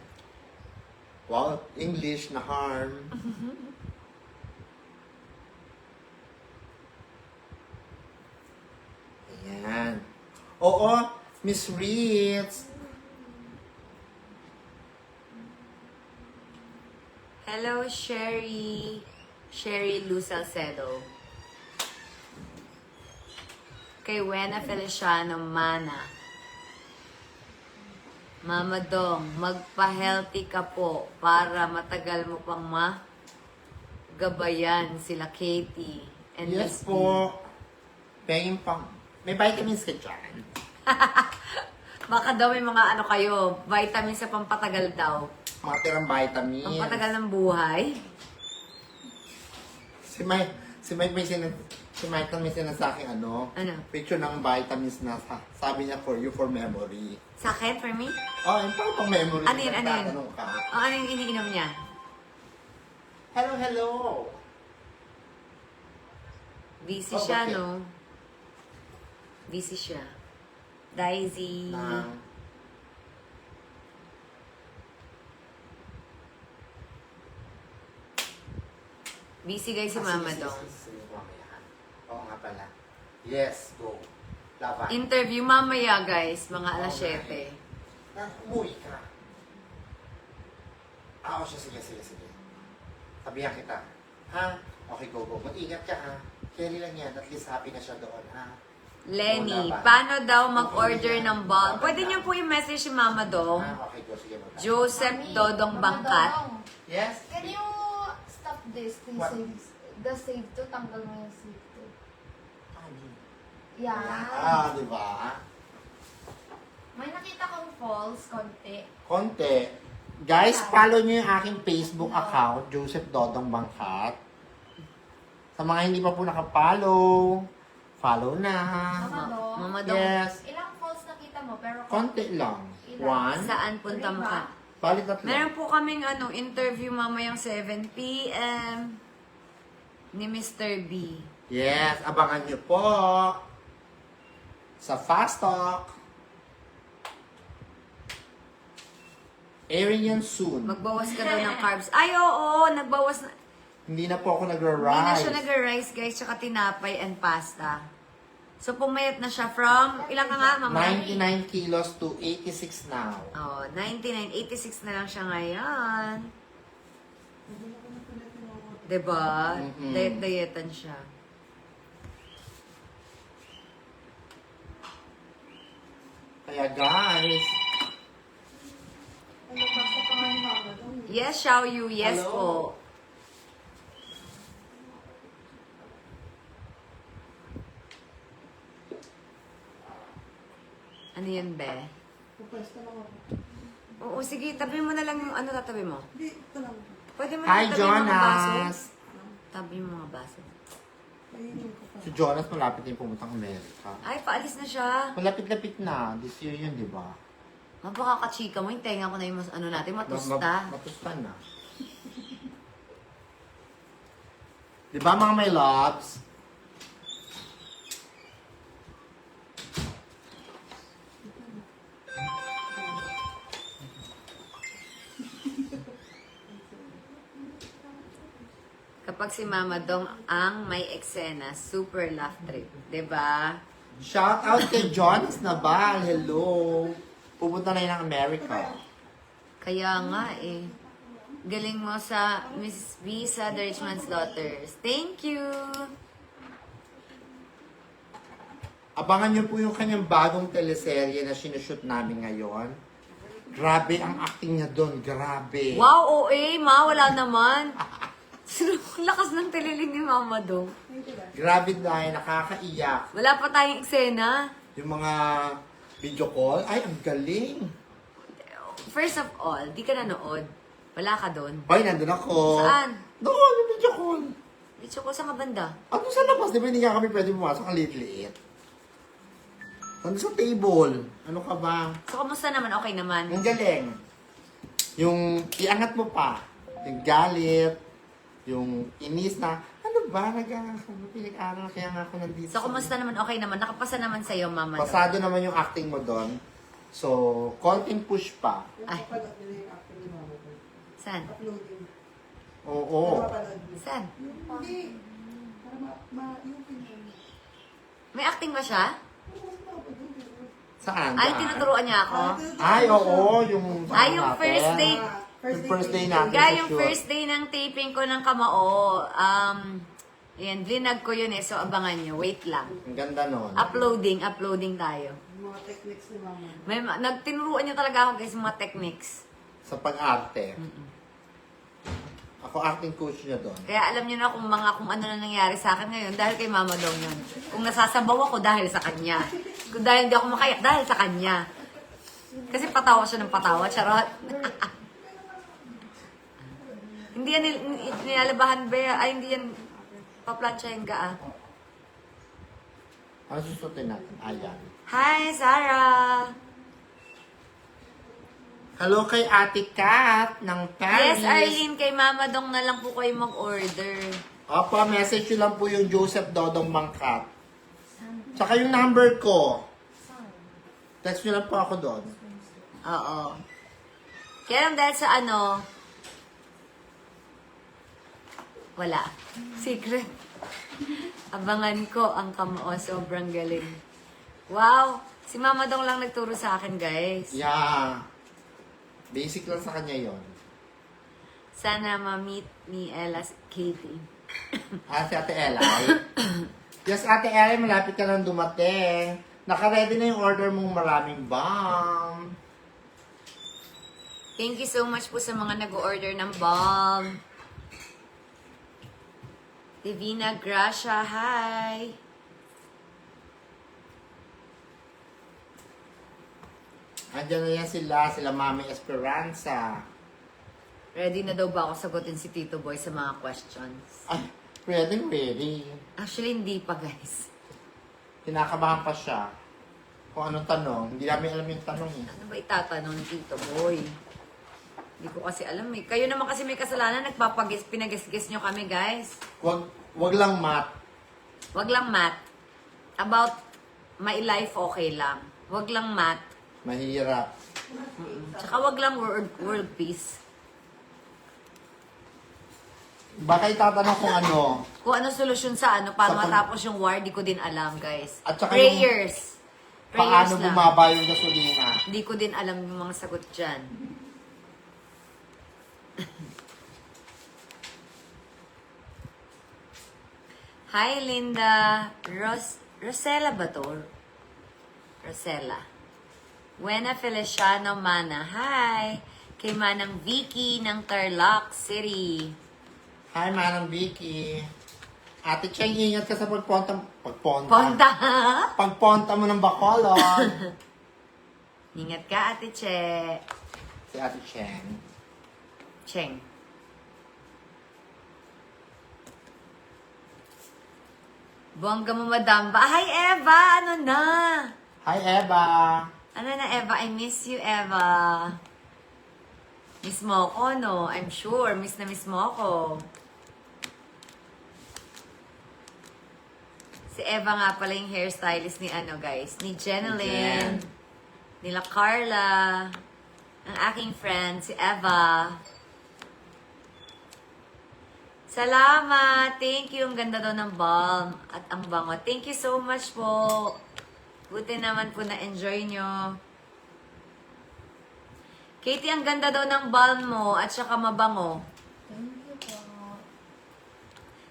Wow, English na-harm. Ayan. Oo, Miss Ritz. Hello, Sherry. Sherry Lou Salcedo. Kay Wena Feliciano Mana. Mama Dong, magpa-healthy ka po para matagal mo pang gabayan sila Katie and Yes Miss B. po. Pengin pang. May vitamins ka dyan. Baka daw may mga ano kayo, vitamins sa pampatagal daw. Mga tirang vitamins. Pampatagal ng buhay. Si Mike may sinasaking Ano? picture ng vitamins na sabi niya for you for memory. Sakit for me? Oh, yung parang pang memory. Ano yun, ano yun? Nagtatanong ka. Ano yung iniinom niya? Hello, hello. Busy Oh, siya, bakit? no? Busy siya. Daisy. Na, Busy guys si Mama Dong. Sige, mamaya. Oo nga pala. Yes, go. Laban. Interview mamaya guys, mga alas 7. Umuwi ka. Oo siya, sige. Sabihan kita. Ha? Okay, go. Mag-ingat ka ha. Carry lang yan. At least happy na siya doon ha. Lenny, Wala ba? paano daw mag-order ng bulk? Pwede niyo po yung message si Mama Dong. Ha? Okay, go. Sige, mag Joseph Mami, Dodong Mama Bangkat. Dong, Yes? Can you stop this? Please What? the save to, tanggal mo yung save to. Yan. Yan. Di ba? May nakita kong false, konti. Konti. Guys, follow nyo yung aking Facebook account, Joseph Dodong Bangkat. Sa mga hindi pa po nakapollow, follow na. Mama Dong. Mama Dong, Yes. Ilang false nakita mo? Pero Konti lang. One. saan punta mo ka? Bali tatlo. Meron po kaming interview mamayang 7 p.m. ni Mr. B. Yes, abangan nyo po. Sa Fast Talk. Airing yan soon. Magbawas ka daw ng carbs. Ay, oo, nagbawas na. Hindi na po ako Hindi na nagra-rise. siya nag-rice, guys, tsaka tinapay and pasta. So, pumayat na siya from, ilang ka nga, mama? 99 kilos to 86 now. Oh, 99, 86 na lang siya ngayon. Diba? Mm-mm. Diet-dietan siya. Kaya guys, Yes, Xiao Yu, yes Hello. po. Ano yun, be? Oo, sige, tabi mo na lang yung ano tatabi mo. Pwede mo Hi na tabi yung mga baso. Jonas! Tabi yung mga baso. Si Jonas malapit na yung pumuntang Amerika. Ay, paalis na siya. Malapit-lapit na. This year yun, di ba? Mapakakachika mo, yung tenga ko na yung ano natin, matusta. Matusta na. Di ba mga my loves? Kapag si Mama Dong ang may eksena, super laugh trip. 'Di ba? Shout out kay Jonas Nabal. Hello. Pupunta na yun ng America. Kaya nga eh. Galing mo sa Miss B sa The Rich Man's Daughters. Thank you! Abangan niyo po yung kanyang bagong teleserye na sinushoot namin ngayon. Grabe ang acting niya doon. Grabe. Wow, OA, ma, wala naman. Lakas ng tililing ni Mama Dong. Grabe dahil nakakaiyak. Wala pa tayong eksena. Yung mga video call, ay, ang galing. First of all, di ka nanood. Wala ka doon. Ay, nandun ako. Saan? Doon, yung video call. Dito ko sa kabanda. Ano sa labas? Di ba hindi nga kami pwede pumasok? Ang liit-liit. Nandun sa table. Ano ka ba? So, kamusta naman? Okay naman. Ang galing. Yung iangat mo pa. Yung galit. Yung inis na, ano ba? Pinag-aral kaya nga ako nandito. So, kamusta naman? Okay naman. Nakapasa naman sa'yo, Mama Dong. Pasado naman yung acting mo doon. So, konting push pa. Ay, saan? Oo. Saan? May acting ba siya? Saan? Ay, Saan? tinuturuan niya ako. Ay, oo. Yung, Ay, yung first day. Yung first day natin Guys, sa yung shoot. first day ng taping ko ng Kamao, yan, vlinag ko yun eh. So, abangan nyo. Wait lang. Ang ganda nun. Uploading tayo. Mga techniques ni Mama. Nagtinuruan niya talaga ako guys, mga techniques. Sa pag-arte. Ako acting coach niya doon. Kaya alam niyo na kung ano na nangyari sa akin ngayon dahil kay Mama Dong yun. Kung nasasabaw ako dahil sa kanya. Kung dahil hindi ako makaya, dahil sa kanya. Kasi patawa siya ng patawa, charot. Hindi yan nilalabahan ba? Ay, hindi yan paplansya yung gaa. Ano susutin natin? Ayan. Hi, Sarah! Hello kay Ate Kat ng Paris. Yes, Arlene, kay Mama Dong na lang po kayo mag-order. Opo, message nyo lang po yung Joseph Dodong Bangkat. Tsaka yung number ko. Text nyo lang po ako doon. Oo. Kaya lang dahil sa Wala. Secret. Abangan ko ang kamao. Sobrang galing. Wow! Si Mama Dong lang nagturo sa akin, guys. Yeah. Basic lang sa kanya yon. Sana ma-meet ni Ella Katie. Si Ate Ella. Yes, Ate Ella, malapit ka nang dumating. Naka-ready na yung order mong maraming bomb. Thank you so much po sa mga nag-order ng balm. Divina Gracia, hi! Andiyan na yan sila Mami Esperanza. Ready na daw ba ako sagutin si Tito Boy sa mga questions? Ay, ready. Actually, hindi pa, guys. Kinakabahan pa siya. Kung anong tanong. Hindi namin alam yung tanong eh. Ano ba itatanong ni Tito Boy? Hindi ko kasi alam eh. Kayo naman kasi may kasalanan, pinagisgis nyo kami, guys. Wag lang math. Wag lang math. About my life, okay lang. Wag lang math. Mahirap. Tsaka wag lang world peace. Baka itatanong kung ano. Kung ano solusyon sa ano, paano Sa pag- matapos yung war, di ko din alam, guys. At saka Prayers. Prayers Paano lang. bumaba yung gasolina. Hindi ko din alam yung mga sagot dyan. Hi, Linda. Rosella ba to? Rosella. Buena Feliciano Mana. Hi. Kay Manang Vicky ng Tarlac City. Hi, Manang Vicky. Ate Cheng, ingat ka sa pagponta Ponta. Pagponta mo ng Bacolod. Ingat ka, Ate Che. Si Ate Cheng. Cheng. Bongga mo, madam ba? Hi, Eva! Ano na? Hi, Eva. Ano na, Eva? I miss you, Eva. Miss mo ako, no? I'm sure. Miss na miss mo ako. Si Eva nga pala yung hairstylist ni ano, guys? Ni Jenilyn. Nila Carla. Ang aking friend, si Eva. Salamat! Thank you. Ang ganda daw ng balm. At ang bango. Thank you so much po. Buti naman po na-enjoy nyo. Katie, ang ganda daw ng balm mo at saka mabango. Thank you po.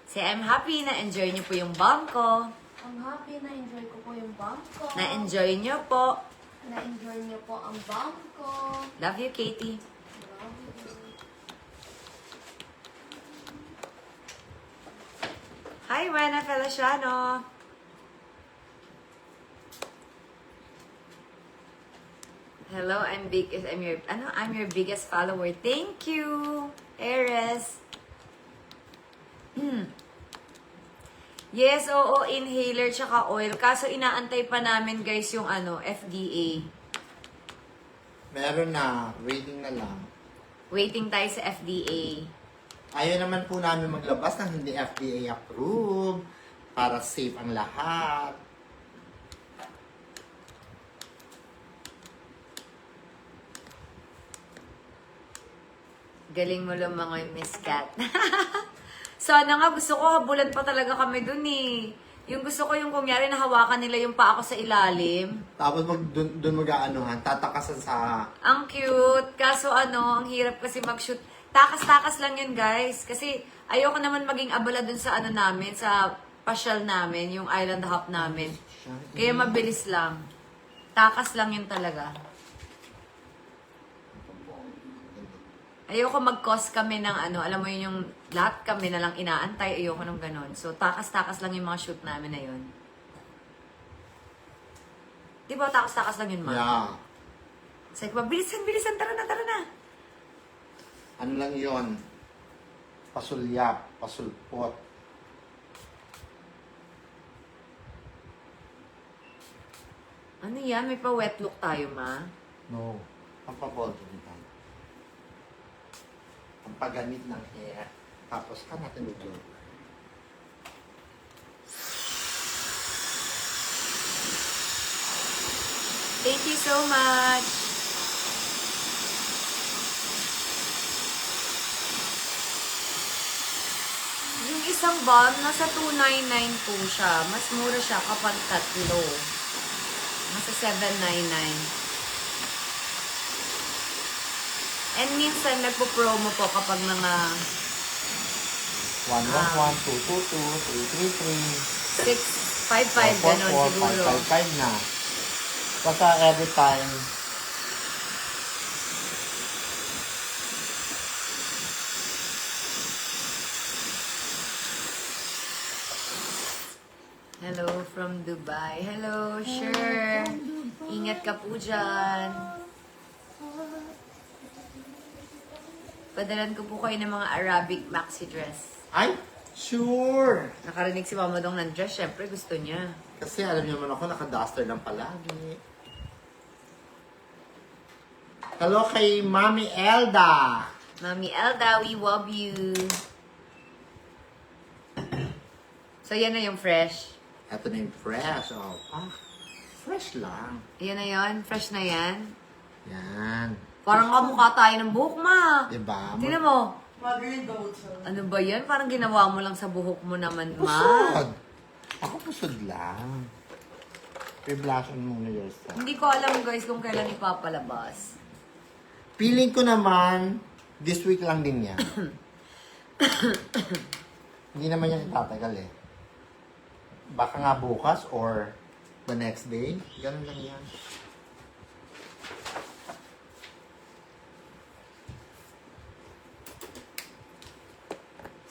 Say, I'm happy na enjoy nyo po yung balm ko. Ang happy na enjoy ko po yung bomb ko. Na-enjoy nyo po. Na-enjoy niyo po ang bomb ko. Love you, Katie. Love you. Hi, Buena Feliciano. Hello, I'm your biggest follower. Thank you, Eres. Yes, oo, inhaler tsaka oil. Kaso inaantay pa namin, guys, yung FDA. Meron na. Waiting na lang. Waiting tayo sa FDA. Ayaw naman po namin maglabas ng hindi FDA approved para safe ang lahat. Galing mo lumangoy, Miss Cat. Sana nga, gusto ko, habulan pa talaga kami dun eh. Yung gusto ko yung kunyari nahawakan nila yung paa ko sa ilalim. Tapos doon mag-aanuhan, tatakasan sa... Ang cute. Kaso ang hirap kasi mag-shoot. Takas-takas lang yun, guys. Kasi ayoko naman maging abala dun sa namin, sa pasyal namin, yung island hop namin. Kaya mabilis lang. Takas lang yun talaga. Ayoko mag-cause kami ng alam mo yun yung lahat kami na lang inaantay. Ayoko nung ganon. So, takas-takas lang yung mga shoot namin na yun. Di ba takas-takas lang yun, ma? Yeah. Sabi ko, bilisan, tara na. Ano lang yon? Pasulyap, pasulpot. Ano yan? May pa-wet look tayo, ma? No. Ang paboldo nito. Ang paggamit ng hair. Tapos ka natin mag-blow. Thank you so much. isang balm, nasa 299 po siya. Mas mura siya kapag tatlo. Nasa 799. And minsan, nagpo-promo po kapag mga 111, 222, 333, 655, gano'n siguro. 555 na. Basta every time, Hello from Dubai. Hello, sure. Ingat ka po dyan. Padalan ko po kayo ng mga Arabic maxi dress. ay, sure! Nakarinig si Mama Dong ng dress, syempre gusto niya. Kasi alam niyo naman ako, naka-duster lang palagi. Hello kay Mami Elda. Mami Elda, we love you. So, yan na yung fresh. Ito na yung fresh. Oh, fresh lang. Yan na yon, fresh na yan. Yan. Parang kamukha tayo ng buhok, ma. Diba? Tingnan mo. Ano ba yan? Parang ginawa mo lang sa buhok mo naman, ma. Pusod. Ako pusod lang. I-blush on muna yourself. Hindi ko alam, guys, kung kailan ipapalabas. Feeling ko naman, this week lang din yan. Hindi naman yan itatagal eh. Baka nga bukas or the next day. Ganun lang yan.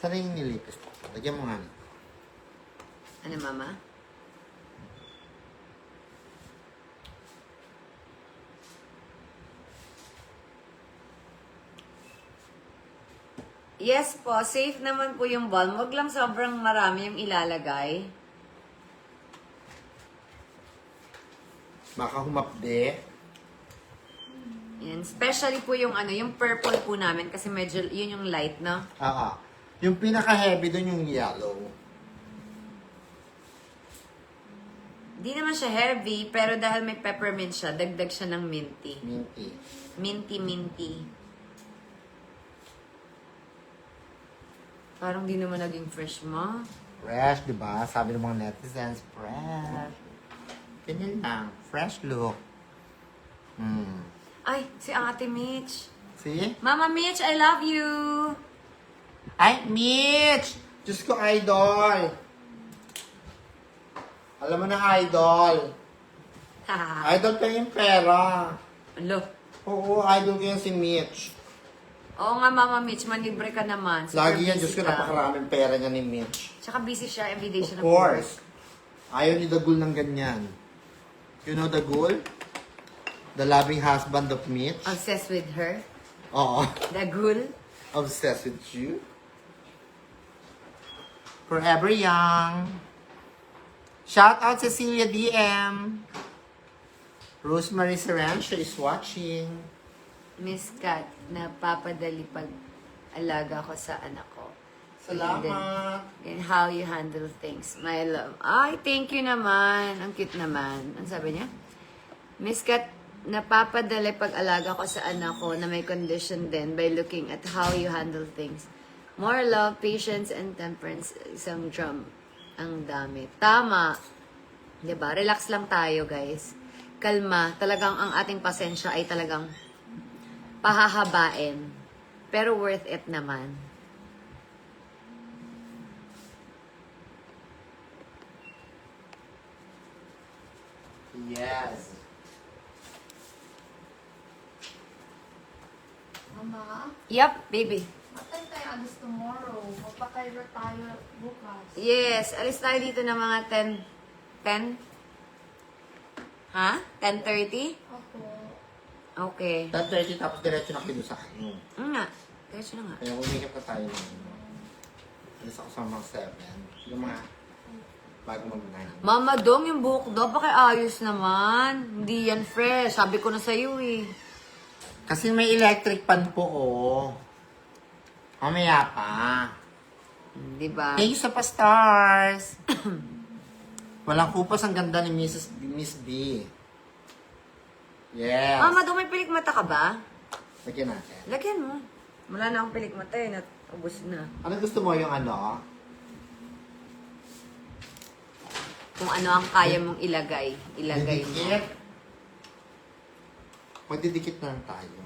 Sana yung nilipis ko. Lagyan mo nga nito. Ano, mama? Yes po, safe naman po yung balm. Huwag lang sobrang marami yung ilalagay. Baka humapde. Yan. Especially po yung ano, yung purple po namin kasi medyo yun yung light, no? Yung pinaka-heavy doon yung yellow. Di naman siya heavy, pero dahil may peppermint siya, dagdag siya ng minty. Minty. Minty, minty. Parang di naman naging fresh mo. Fresh, di ba? Sabi ng mga netizens, fresh. Ganyan lang. Fresh look. Ay, si Ate Mitch. See? Mama Mitch, I love you! Ay, Mitch! Diyos ko, idol! Alam mo na, idol. Idol ka yung pera. Alo. Oo, idol ko yung si Mitch. Oo nga, Mama Mitch, manlibre ka naman. Super Lagi yan, busy Diyos ko, ka. napakaraming pera niya ni Mitch. Tsaka busy siya, everyday Of siya course. Ayaw ni Dagul ng ganyan. You know Dagul? The loving husband of Mitch? Obsessed with her. Oo. Dagul. Obsessed with you. Forever young. Shout out Cecilia DM. Rosemary Serancio is watching. Miss Kat, napapadali pag alaga ko sa anak ko. Salamat. And how you handle things. My love. Ay, thank you naman. Ang cute naman. Ang sabi niya? Miss Kat, napapadali pag-alaga ko sa anak ko na may condition din by looking at how you handle things. More love, patience, and temperance. Isang drum. Ang dami. Tama. Diba? Relax lang tayo, guys. Kalma. Talagang ang ating pasensya ay talagang pahahabain. Pero worth it naman. Yes. Mama, Yup, baby. matay tayo alis tomorrow. Magpaka-retire bukas. Yes, alis tayo dito ng mga 10? Ha? 10:30? Ako. Okay. 10:30 tapos diretso na kayo sa ano. Nga. Diretso na nga. Kaya umikip na tayo ng ano. Alis ako sa mga 7. Yung mga bago mag-9. Mama Dong, yung buhok daw, pakiayos naman. Hindi yan fresh. Sabi ko na sa'yo eh. Kasi may electric pan po, oh. Mamaya pa. Di ba? Thank you sa pa-stars. Walang kupas ang ganda ni Miss B. Yes. Mama Dong, may pilikmata ka ba? Lagyan natin. Lagyan mo. Wala na akong pilikmata eh. Ubus na. Ano gusto mo yung ano? Kung ano ang kaya mong ilagay. Ilagay mo. Didikit. Magdidikit na lang tayo.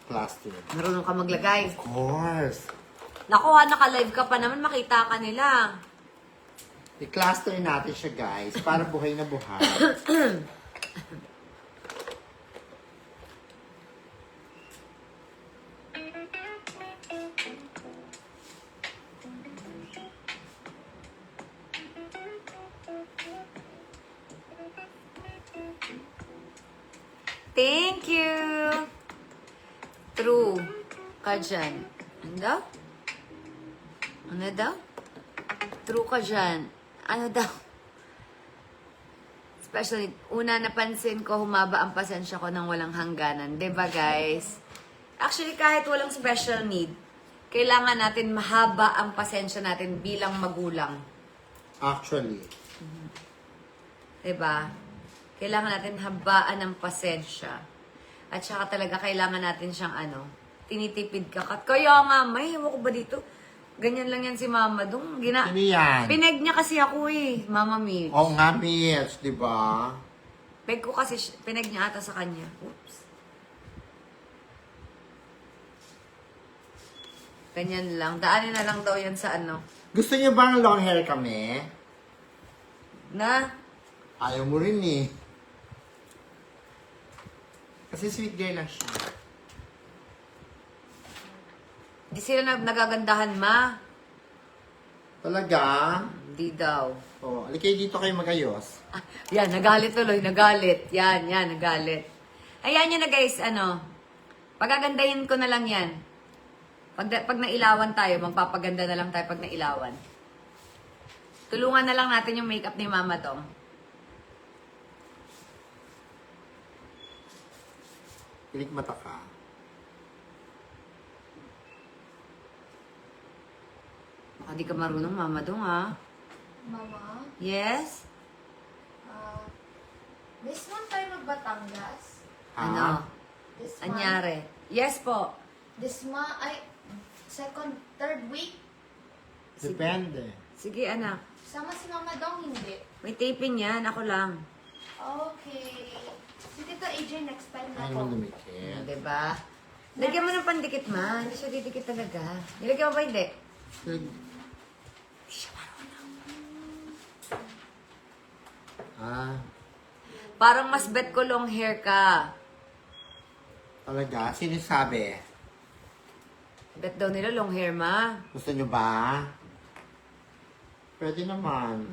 Plaster. Marunong ka maglagay. Of course. Naku ha, naka-live ka pa naman, makita ka nila. I-cluster natin siya, guys, para buhay na buhay. Thank you! True ka dyan. Ano daw? Ano daw? True ka dyan. Ano daw? Especially, una napansin ko, humaba ang pasensya ko ng walang hangganan. 'Di ba guys? Actually, kahit walang special need, kailangan natin mahaba ang pasensya natin bilang magulang. Actually. 'Di ba? Kailangan natin habaan ng pasensya. At saka talaga kailangan natin siyang tinitipid ka. Kaya nga, may ewan ko ba dito? Ganyan lang yan si Mama Dong. Sino yan? Pineg niya kasi ako Mama Mitch. Oo nga, Mitch, di ba? Peg ko kasi, pineg niya ata sa kanya. Oops. Ganyan lang. Daanin na lang daw yan sa Gusto niyo bang long hair kami? Na? Ayaw mo rin eh. Kasi sweet girl lang siya. Di sila nagagandahan, Ma. Talaga? Hindi daw. Oh, alikay dito kayo magayos. Ah, yan, nagalit tuloy, nagalit. Yan, nagalit. Ayan yun na guys, pagagandahin ko na lang yan. Pag nailawan tayo, magpapaganda na lang tayo pag nailawan. Tulungan na lang natin yung makeup ni Mama Dong. Pilik mata ka. Baka di ka marunong, Mama Dong, ha? Mama, Yes? this one tayo magbatangas. Ano? This one. Anyari? Yes po. This month, second, third week. Depende. Sige, anak. Sama si Mama Dong, hindi. May taping yan. Ako lang. Okay. Si Tito AJ next time na Ayaw mo po. dumikit. Diba? Lagyan mo ng pandikit, Ma. Hindi siya didikit talaga. Nilagyan mo ba hindi? Ah, Parang mas bet ko long hair ka. talaga? Sino sabi? Bet daw nila long hair, Ma. Gusto nyo ba? Pwede naman.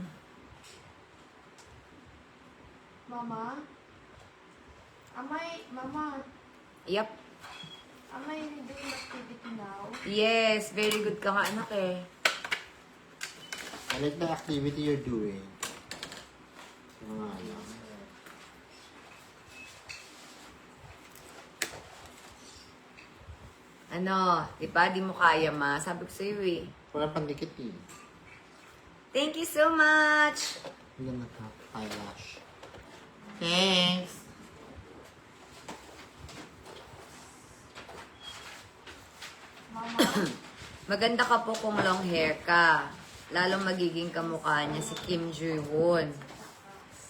Mama? Mama, Yep. am I doing activity now? Yes, very good ka nga, anak eh. I like the activity you're doing. Mga alam. Di ba? Di mo kaya, Ma. Sabi ko sa'yo eh. Walang pandikit eh. Thank you so much! Hindi na eyelash. Thanks! Mama, Maganda ka po kung long hair ka. Lalong magiging kamukha niya si Kim Ji-won.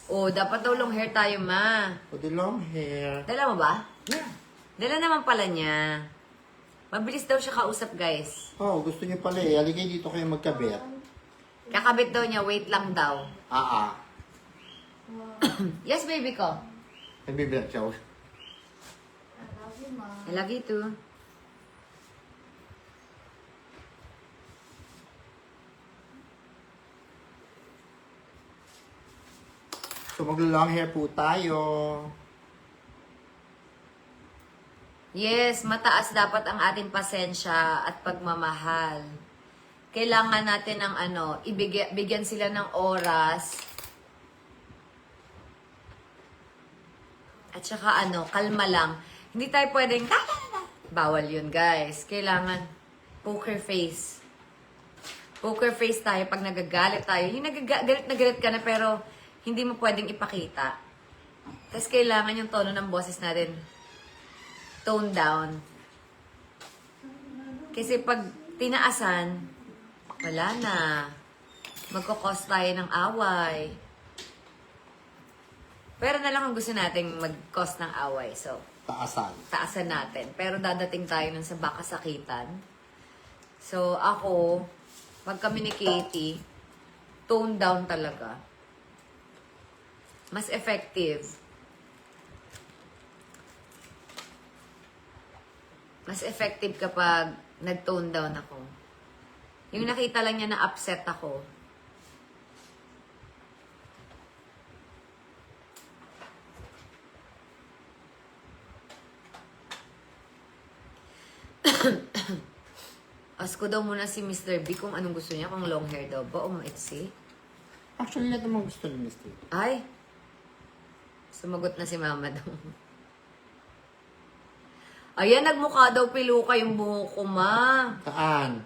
Oh, dapat daw long hair tayo, Ma. For the long hair. Dala mo ba? Yeah. Dala naman pala niya. Mabilis daw siya kausap, guys. Oh, gusto niyo pala eh. Aligay dito kayo magkabit. Kakabit daw niya, wait lang daw. Ah. Yes, baby ko. Nagbibilang siya. I love you, Ma. I love you too. So, maglo-long hair po tayo. Yes, mataas dapat ang ating pasensya at pagmamahal. Kailangan natin ng bigyan sila ng oras. At saka kalma lang. Hindi tayo pwedeng, bawal yun guys. Kailangan poker face. Poker face tayo pag nagagalit tayo. Yung galit na galit ka na pero hindi mo pwedeng ipakita. Tapos kailangan yung tono ng boses natin tone down. Kasi pag tinaasan, wala na. magkakos tayo ng away. Pero na lang ang gusto nating mag-cause ng away. So, taasan natin. Pero dadating tayo nun sa bakasakitan. So, ako, pag kami ni Katie, tone down talaga. Mas effective. Mas effective kapag nag-tone down ako. Yung nakita lang niya na upset ako, ask ko daw muna si Mr. B kung anong gusto niya, kung long hair daw ba o maiksi. Actually, lahat naman gusto ni Mr. Ay! Sumagot na si Mama daw. Ayan, nagmukha daw piluka yung buhok ko, Ma. Saan?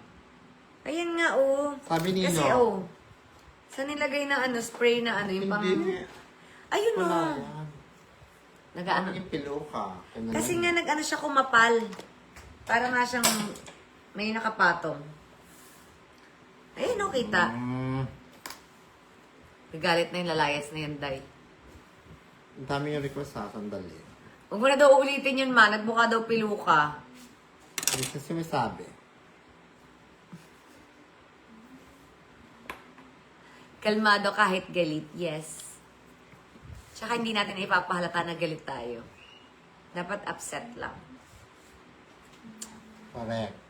Ayan nga, oh. Sabi niyo. Kasi, oh. Saan nilagay na ano, spray na ano, yung pang... Hindi. Ayun, Wala oh. yan. Nag-ano. Ano yung pilo ka? Kasi nga, nag-ano siya kumapal. Para nga siyang may nakapatong. Ayun, oh, kita. Nagalit na yung lalayas na yan, Day. Ang dami yung request ha, sandali. Huwag mo na daw ulitin yun, Ma. Nagmukha daw piluka. Ano kasi may sabi? Kalmado kahit galit, yes. Tsaka hindi natin ipapahalata na galit tayo. Dapat upset lang. Correct.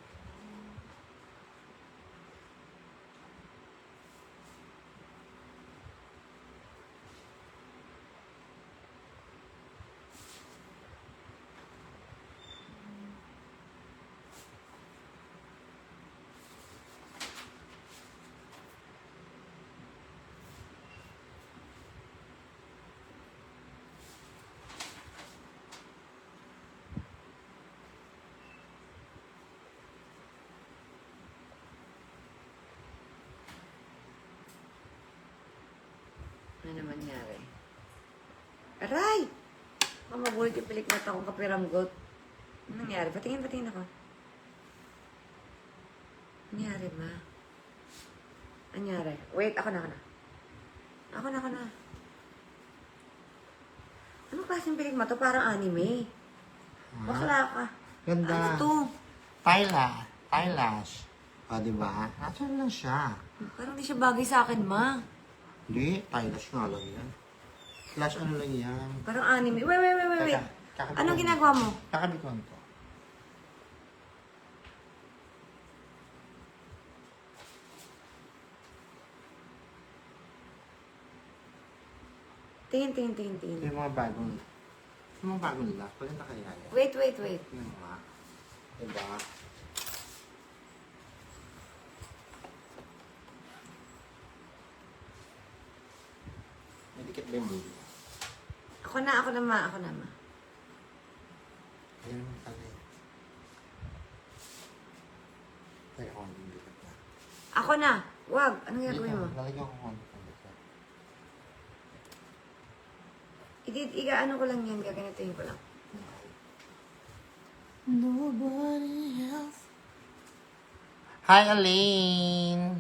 Ano naman nangyari? Aray! Mamabulit yung pilik mata kong kapiranggot. Ano nangyari? Patingin ako. Ano nangyari, Ma? Ano nangyari? Wait, ako na. Ako na. Anong klaseng pilik mata? Parang anime. Bakla ka. Ganda. Ano to? Eyelash. O, diba? Natural lang siya. Parang di siya bagay sa akin, Ma. Hindi, eyelash nga lang yan. Flash ano lang yan. Parang anime. Wait. Kakabit Anong ko. ginagawa mo? Kakabit ko to. Tingin. Ito yung mga bagong lock. Paganda kaya yan. Wait. Yung mga, diba? May dikit ba yung bulo? Ako na, Ma. Ayan naman pala eh. Ay, ako, hindi dikit na. Ako na. Wag. Anong gagawin mo? Lalagyan ko konti. Ano ko lang yan. Gaganituin ko lang. Nobody else. Hi, Aline!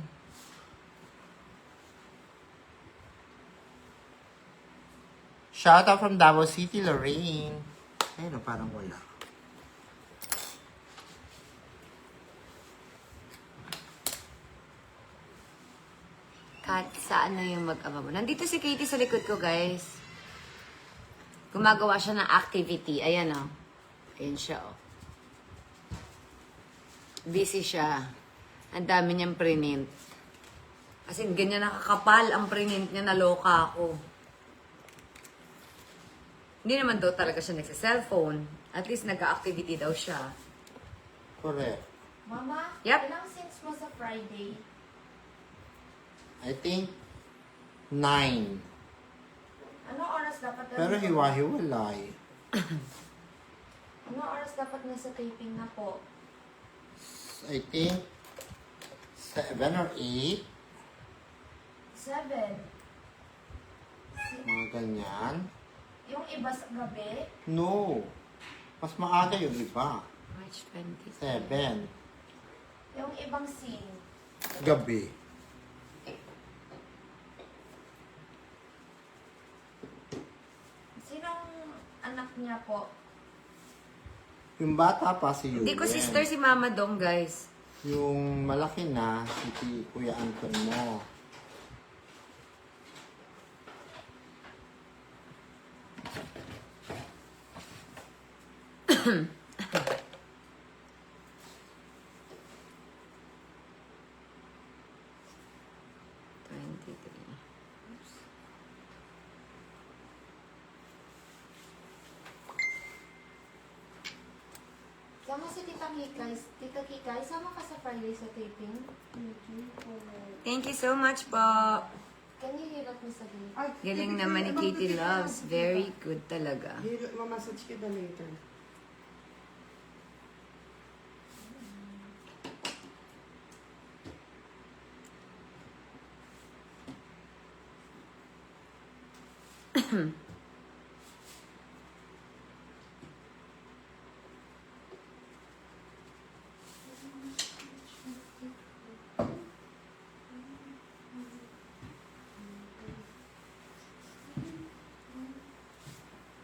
Shout out from Davao City, Lorraine. Ayun, parang wala. Kat, saan na yung mag-ama mo? Nandito si Katie sa likod ko, guys. Gumagawa siya ng activity. Ayan, oh. Ayan siya, oh. Busy siya. Ang dami niyang print. Kasi ganyan nakakapal ang print niya, naloka ako. Hindi naman daw talaga siya nagsa-cellphone. At least nag-activity daw siya. Correct. Mama, Yep. ilang cents mo sa Friday? I think 9. Ano oras dapat Pero hiwa-hiwalay. Ano oras dapat nasa taping na po? I think 7 or 8. 7. Mga ganyan. Yung iba sa gabi? No. Mas maaga yung iba. March 20. 7. Yung ibang scene? Gabi. niya po. Yung bata pa si Yuen. Hindi ko sister si Mama Dong, guys. Yung malaki na, si Kuya Anton mo. Sama si Tita Kikay. Tita Kikay, sama ka sa Friday sa taping. Thank you so much po. Can you hear me sa gate? Galing naman ni Kitty Loves. Very good talaga. Mamassage kita later.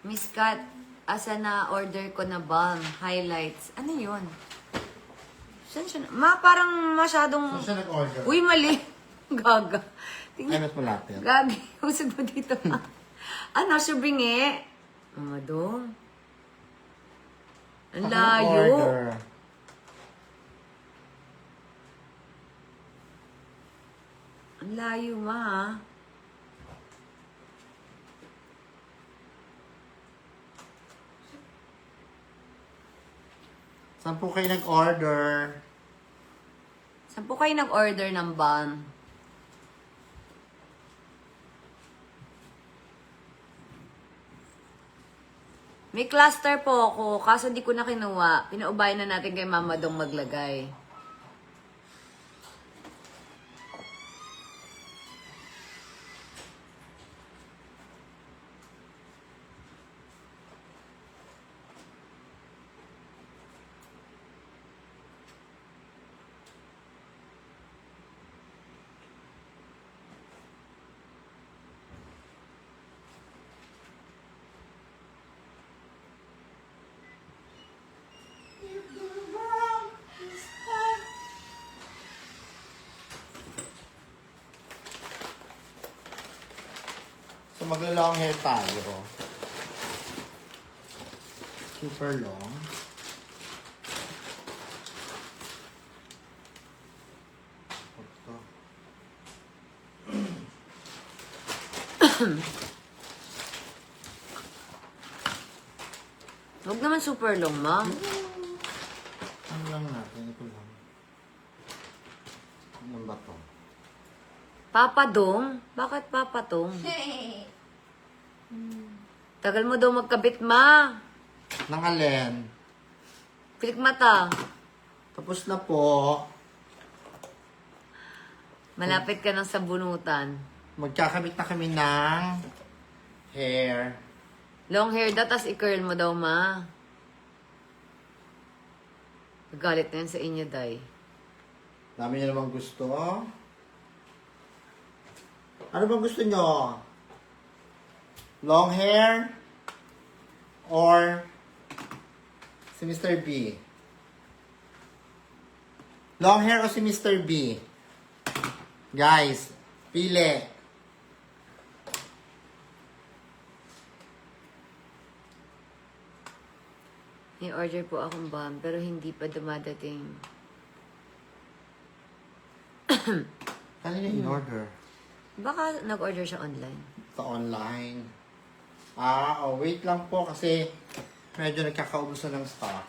Miss Kat, asa na order ko na balm, highlights. Ano yun? Saan siya? Parang masyadong... Saan siya nag-order? Uy, mali. Gaga. Ay, Tingnan. mas malapit. Gagi. Usog mo dito. Ano, subingi? Dong. Ang layo. Order. Ang layo, ma. Saan po kayo nag-order? Saan po kayo nag-order ng balm? May cluster po ako, kaso di ko na kinuha. Pinaubayan na natin kay Mama Dong maglagay. So, magla-long hair tayo. Super long. Ito. Huwag naman super long, ma. Ano lang natin? Ito lang. Ano ba to? Papa Dong? Bakit Papa Dong? Tagal mo daw magkabit, ma. Nang alin? Pilik mata. Tapos na po. Malapit ka ng sabunutan. Magkakabit na kami ng hair. Long hair daw, tas i-curl mo daw, ma. Nagalit na yan sa inyo, day. Dami niyo namang gusto. Ano bang gusto nyo? Long hair? Or si Mr. B? Long hair o si Mr. B? Guys, pili. May order po akong balm, pero hindi pa dumadating. Kanina in-order? Baka nag-order siya online. Sa online. Wait lang po kasi medyo nagkakaubusan ng stock.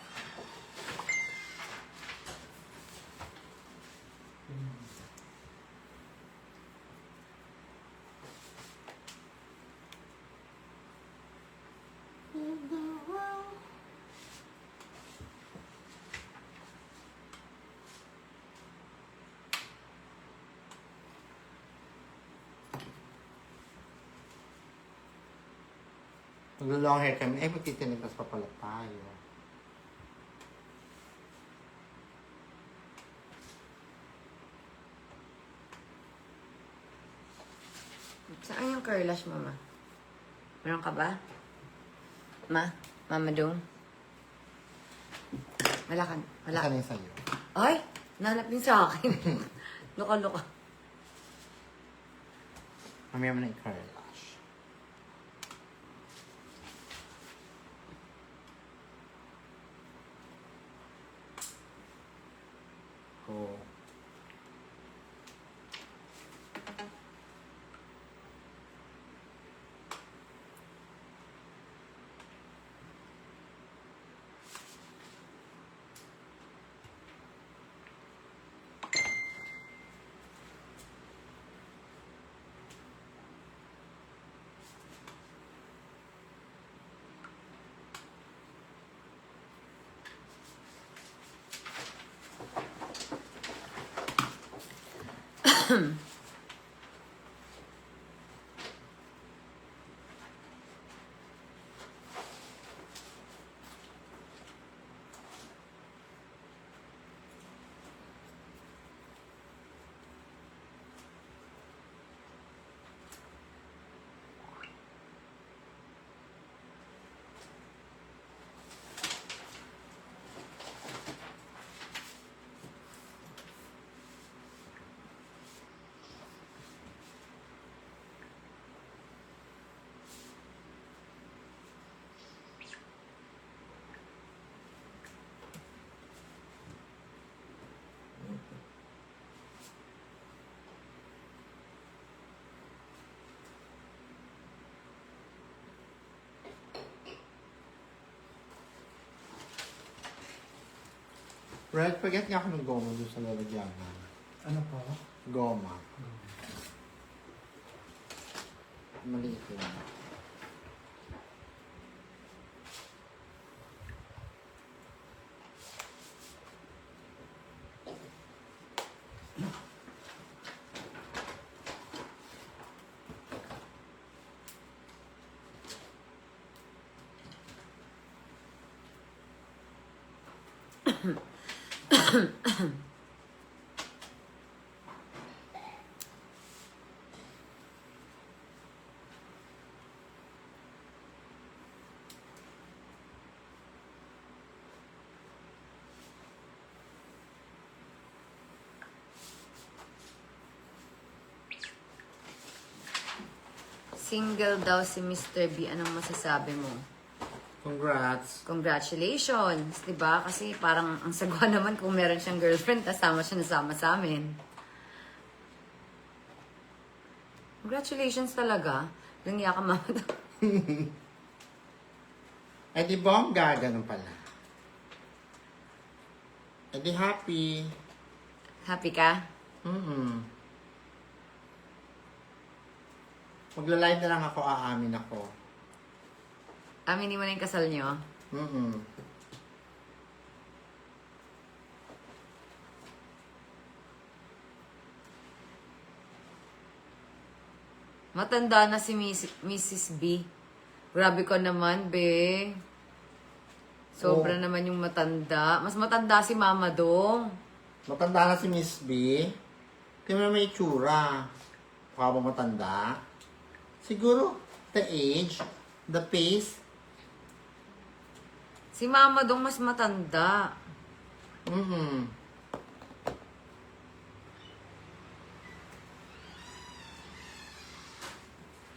Mag-long hair kami. Magtitinipas pa pala tayo. Saan yung curlash mo, ma? Meron ka ba? Ma? Mama Dong. Wala ka. Wala. Saan yung sa'yo? Ay! Nanap din sa akin. Luka-luka. Mamaya mo na i-curl lash. Oh. Red, paget nga ako ng goma doon sa lalagyanan. Ano po? Goma. Maliit yun. Single daw si Mr. B. Anong masasabi mo? Congrats. Congratulations, 'di ba? Kasi parang ang sagwa naman kung meron siyang girlfriend, kasama siya nasama sa amin. Congratulations talaga. Langya ka, mama. Eh di bongga, ganun pala. Eh di happy. Happy ka? Magla-live na lang ako, aamin ako. Aminin mo na yung kasal niyo? Matanda na si Mrs. B. Grabe ka naman, be. Sobra naman yung matanda. Mas matanda si Mama Dong. Matanda na si Miss B. Tingnan mo may itsura. Mukha ba matanda? Siguro, the age, the face. Si Mama Dong mas matanda.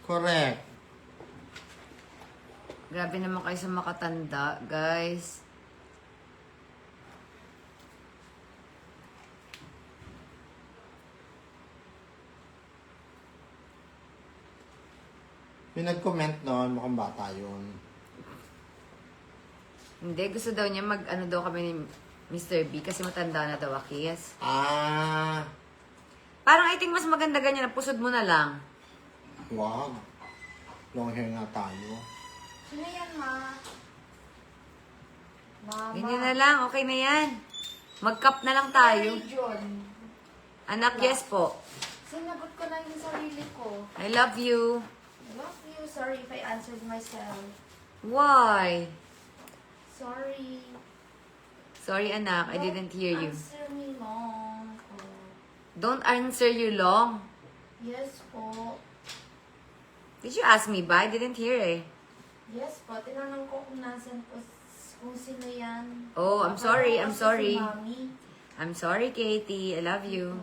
Correct. Grabe naman kayo sa makatanda, guys. Yung nag-comment noon, mukhang bata yun. Hindi, gusto daw niya mag-ano daw kami ni Mr. B kasi matanda na daw, Akis. Ah, Parang I think mas maganda ganyan, pusod mo na lang. wag. Long hair nga tayo. Sino yan, ma? Mama. Ganyan na lang, okay na yan. Mag-cup na lang tayo. Sorry, John. Anak, yes po. Sinagot ko lang yung sarili ko. I love you. Love you. Sorry if I answered myself. Why? Sorry. Sorry, anak, I didn't hear you. Answer me long. Oh. Don't answer you long. Yes po. Did you ask me ba? I didn't hear eh. Yes po, tinanong ko kung nasan po, kung sino yan. Oh, I'm sorry, I'm Kasi sorry. Si Mami. I'm sorry, Katie. I love you.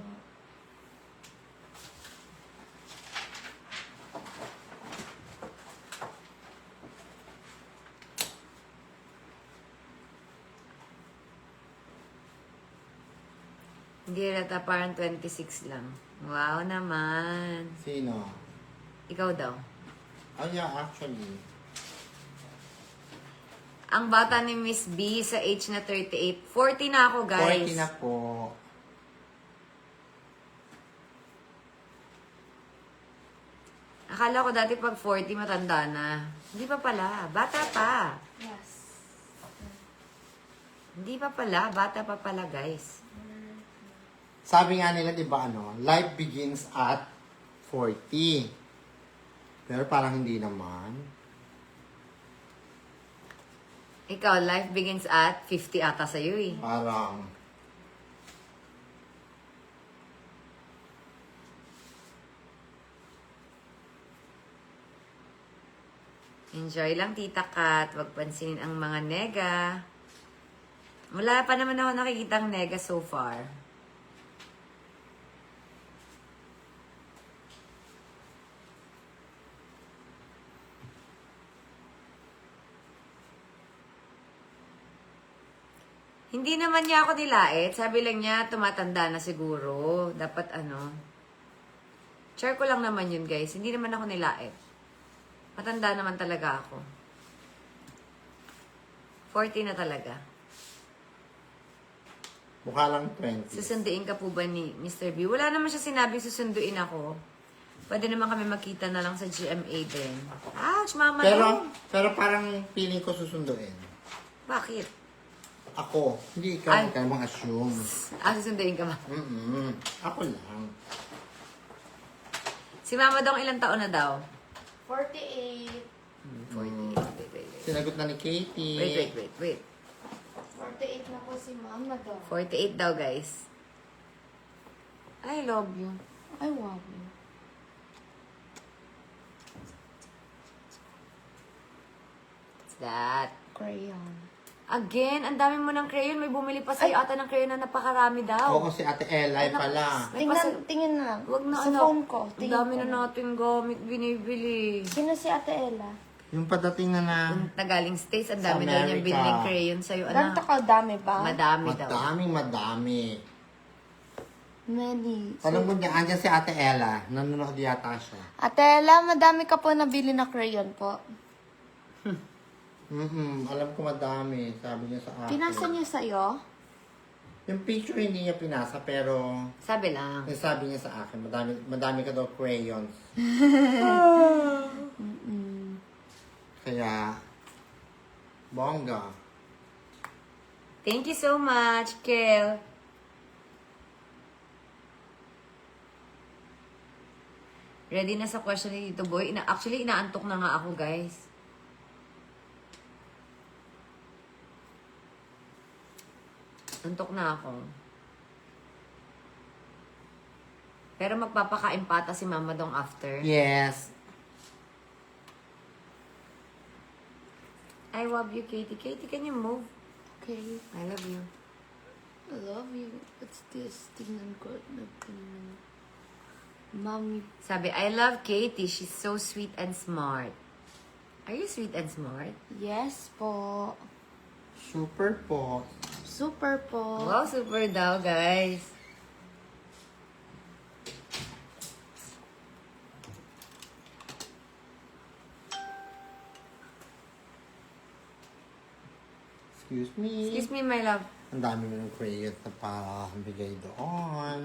Hindi rata, parang 26 lang. Wow naman. Sino? Ikaw daw. Oh yeah, actually. Ang bata ni Miss B sa age na 38. 40 na ako, guys. 40 na po. Akala ko dati pag 40, matanda na. Hindi pa pala. Bata pa. Yes. Hindi pa pala. Bata pa pala, guys. Sabi nga nila, di ba, life begins at 40. Pero parang hindi naman. Ikaw, life begins at 50 ata sa'yo eh. Parang, Enjoy lang, Tita Kat. Huwag pansinin ang mga nega. Wala pa naman ako nakikitang nega so far. Hindi naman niya ako nilait. Sabi lang niya, tumatanda na siguro. Dapat Share ko lang naman yun, guys. Hindi naman ako nilait. Matanda naman talaga ako. 40 na talaga. mukha lang 20. Susunduin ka po ba ni Mr. B? Wala naman siya sinabing susunduin ako. Pwede naman kami magkita na lang sa GMA din. Ouch, mama. Pero parang feeling ko susunduin. Bakit? Ako. Hindi ikaw. Ay. Huwag ka namang assume. Susunduin ka ba? Ako lang. Si mama daw ilang taon na daw? 48. 40. Wait. Sinagot na ni Katie. Wait. 48 na po si Mama daw. 48 daw, guys. I love you. I love you. What's that? Crayon. Again, ang dami mo ng crayon. May bumili pa sa'yo ata ng crayon na napakarami daw. Oo, si Ate Eli pala. May pas- Tingin na lang. Wag na Sa anak. phone ko. Ang dami na natin gamit binibili. Sino si Ate Ella? Yung padating na na. Nagaling States, ang dami Sa daw niyang America. biniling crayon sa'yo, Ganito anak. ka dami ba? Madami daw. Madami. Many. Alam mo niya, andyan si Ate Ella. Nanonood yata siya. Ate Ella, madami ka po nabili na crayon po. Alam ko madami. Sabi niya sa akin. Pinasa niya sa'yo? Yung picture hindi niya pinasa, pero Sabi lang. sabi niya sa akin, madami ka daw crayons. Kaya, bongga. Thank you so much, Kel. Ready na sa question ni Tito Boy. Actually, inaantok na nga ako, guys. Antok na ako. Pero magpapakain pata si Mama dong after. Yes. I love you, Katie. Katie, can you move? Okay. I love you. I love you. What's this? Tingnan ko. Mommy. Sabi, I love Katie. She's so sweet and smart. Are you sweet and smart? Yes po. Super po. Super po. Wow, super daw, guys. Excuse me. Excuse me, my love. Ang dami mo ng crayons na pambigay doon.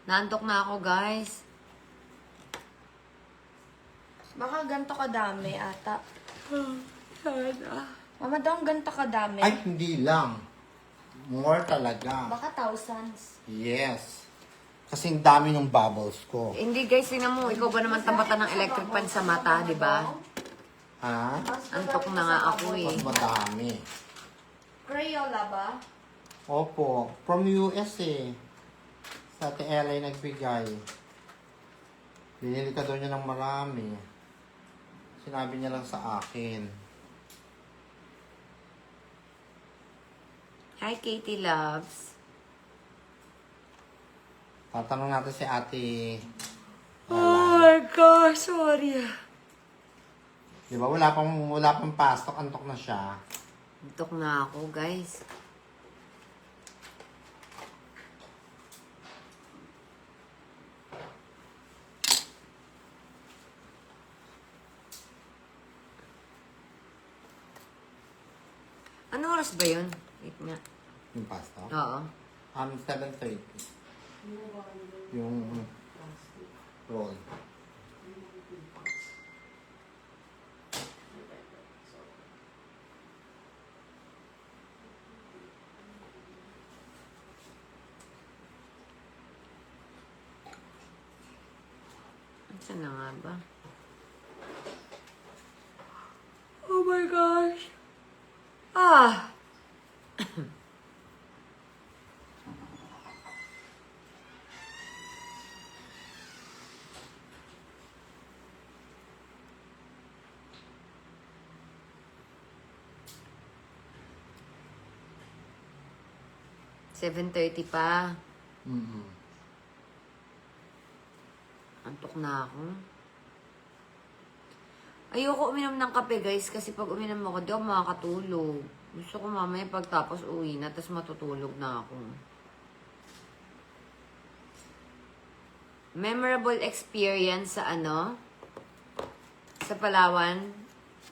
Naantok na ako, guys. Baka ganito kadami ata. Sana. Mama daw, ganito kadami. Ay, hindi lang. More talaga. Baka thousands. Yes. Kasi ang dami ng bubbles ko. Hindi, guys, tingnan mo. Ikaw ba naman tambatan ng electric fan sa mata, di ba? Ha? Antok na nga ako eh. Mas madami. Crayola ba? Opo. From US eh. Sa Ate Ella yung nagbigay. Binili ka daw niya ng marami. Sinabi niya lang sa akin. Hi, Katie Loves. Tatanong natin si ate. Oh my gosh, sorry. Di ba wala pang pastok, antok na siya. Antok na ako, guys. Ano oras ba yun? Wait nga. Yung pastok? Oo. 7:30. Yung roll. Saan na nga ba? Oh my gosh. Ah! $7:30 pa. Mm-hmm. Antok na ako. Ayoko uminom ng kape, guys, kasi pag uminom ako, di ako makakatulog. Gusto ko mamaya pagtapos uwi na, tapos matutulog na ako. Memorable experience sa sa Palawan.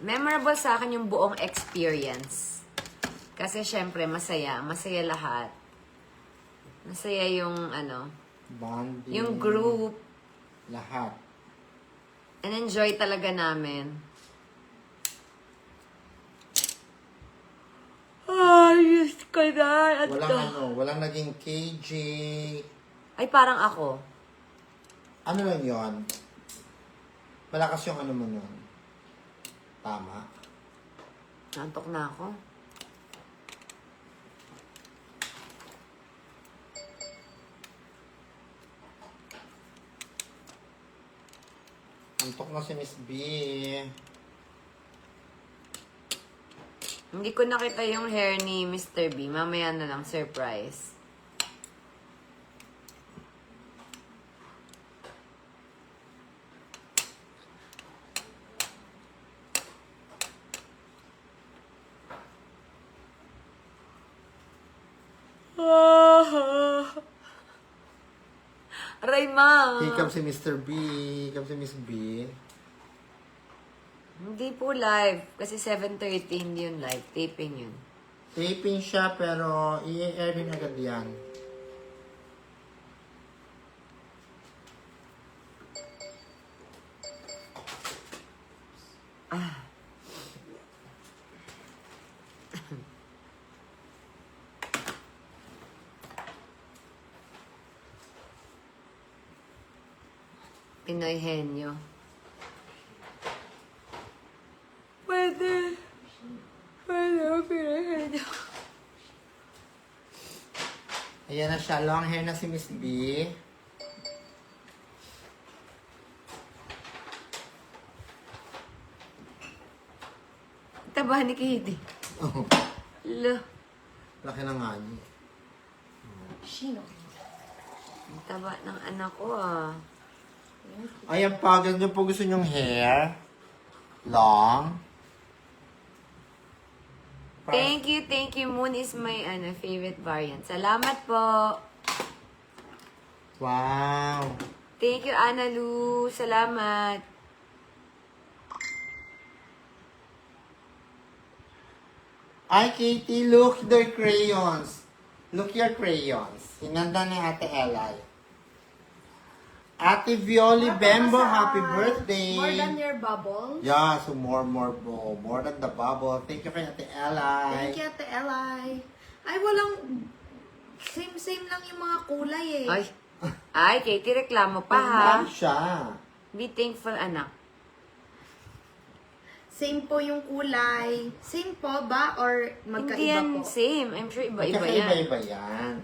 Memorable sa akin yung buong experience. Kasi syempre, masaya. Masaya lahat. Masaya yung Bonding. yung group. Lahat. And enjoy talaga namin. Ay, Diyos ko na. Walang naging KJ. Ay, parang ako. Ano lang yon? Malakas yung ano mo nun. Tama. Nantok na ako. Antok na si Miss B. Hindi ko nakita yung hair ni Mr. B. Mamaya na lang, surprise. Aray, ma. Hikam si Mr. B. Hikam si Miss B. Hindi po live. Kasi 7:30 hindi yun live. Taping yun. Taping siya pero i-air din agad yan. Pinoy henyo. Pwede. Pwede ako Pinoy henyo. Ayan na siya. Long hair na si Miss B. Taba ni Katie. Oh, Lo. laki na nga niya. Sino? Ang taba ng anak ko ah. Ayan pa. Ganyan po gusto nyong hair. Long. Thank you. Moon is my favorite variant. Salamat po. Wow. Thank you, Ana Lu. Salamat. Ay, Katie, look their crayons. Look your crayons. Hinanda ni Ate Elay. Ate Violi Bembo, happy birthday. More than your bubble. Yeah, so more bro. More than the bubble. Thank you kay Ate Elay. Thank you, Ate Eli. Ay, walang... Same lang yung mga kulay eh. Ay, Katie, reklamo pa ha. Pagmahal siya. Be thankful, anak. Same po yung kulay. Same po ba? Or Hindi magkaiba yan po? same. I'm sure iba-iba yan. Magkakaiba-iba yan.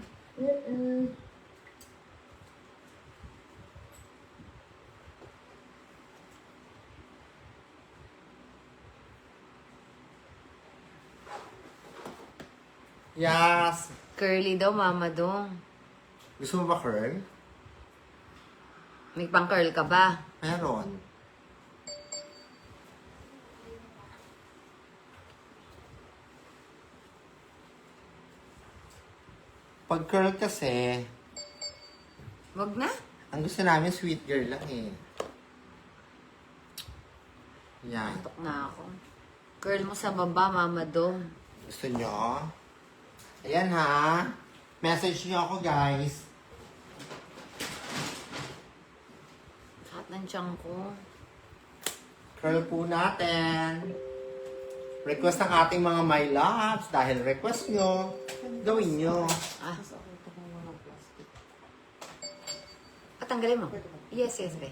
Yes. Curly daw, Mama Dong. Gusto mo ba curl? May pang-curl ka ba? Meron. Pag curl kasi, Wag na. ang gusto namin sweet girl lang eh. Yan. Antok na ako. Curl mo sa baba, Mama Dong. Gusto nyo? Ayan ha. Message nyo ako guys. Sakit ng tiyan ko. Curl po natin. Request ng ating mga my loves. Dahil request nyo, gawin nyo. Ah, Tapos ako ito kung walang plastic. patanggalin mo. Yes, yes, be.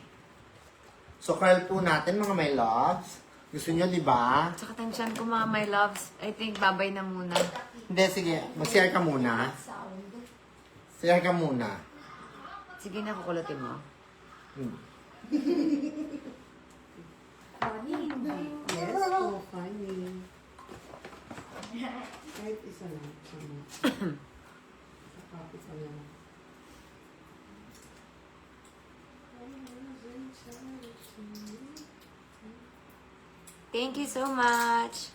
So curl po natin mga my loves. Gusto nyo, di ba? Sakit ng tiyan ko, mga my loves. I think babay na muna. Hindi, sige. Mag-share ka muna. Share ka muna. Sige na, kukulutin mo. Hmm. Yes, so funny. Kahit isa lang. Copy ko lang. Thank you so much.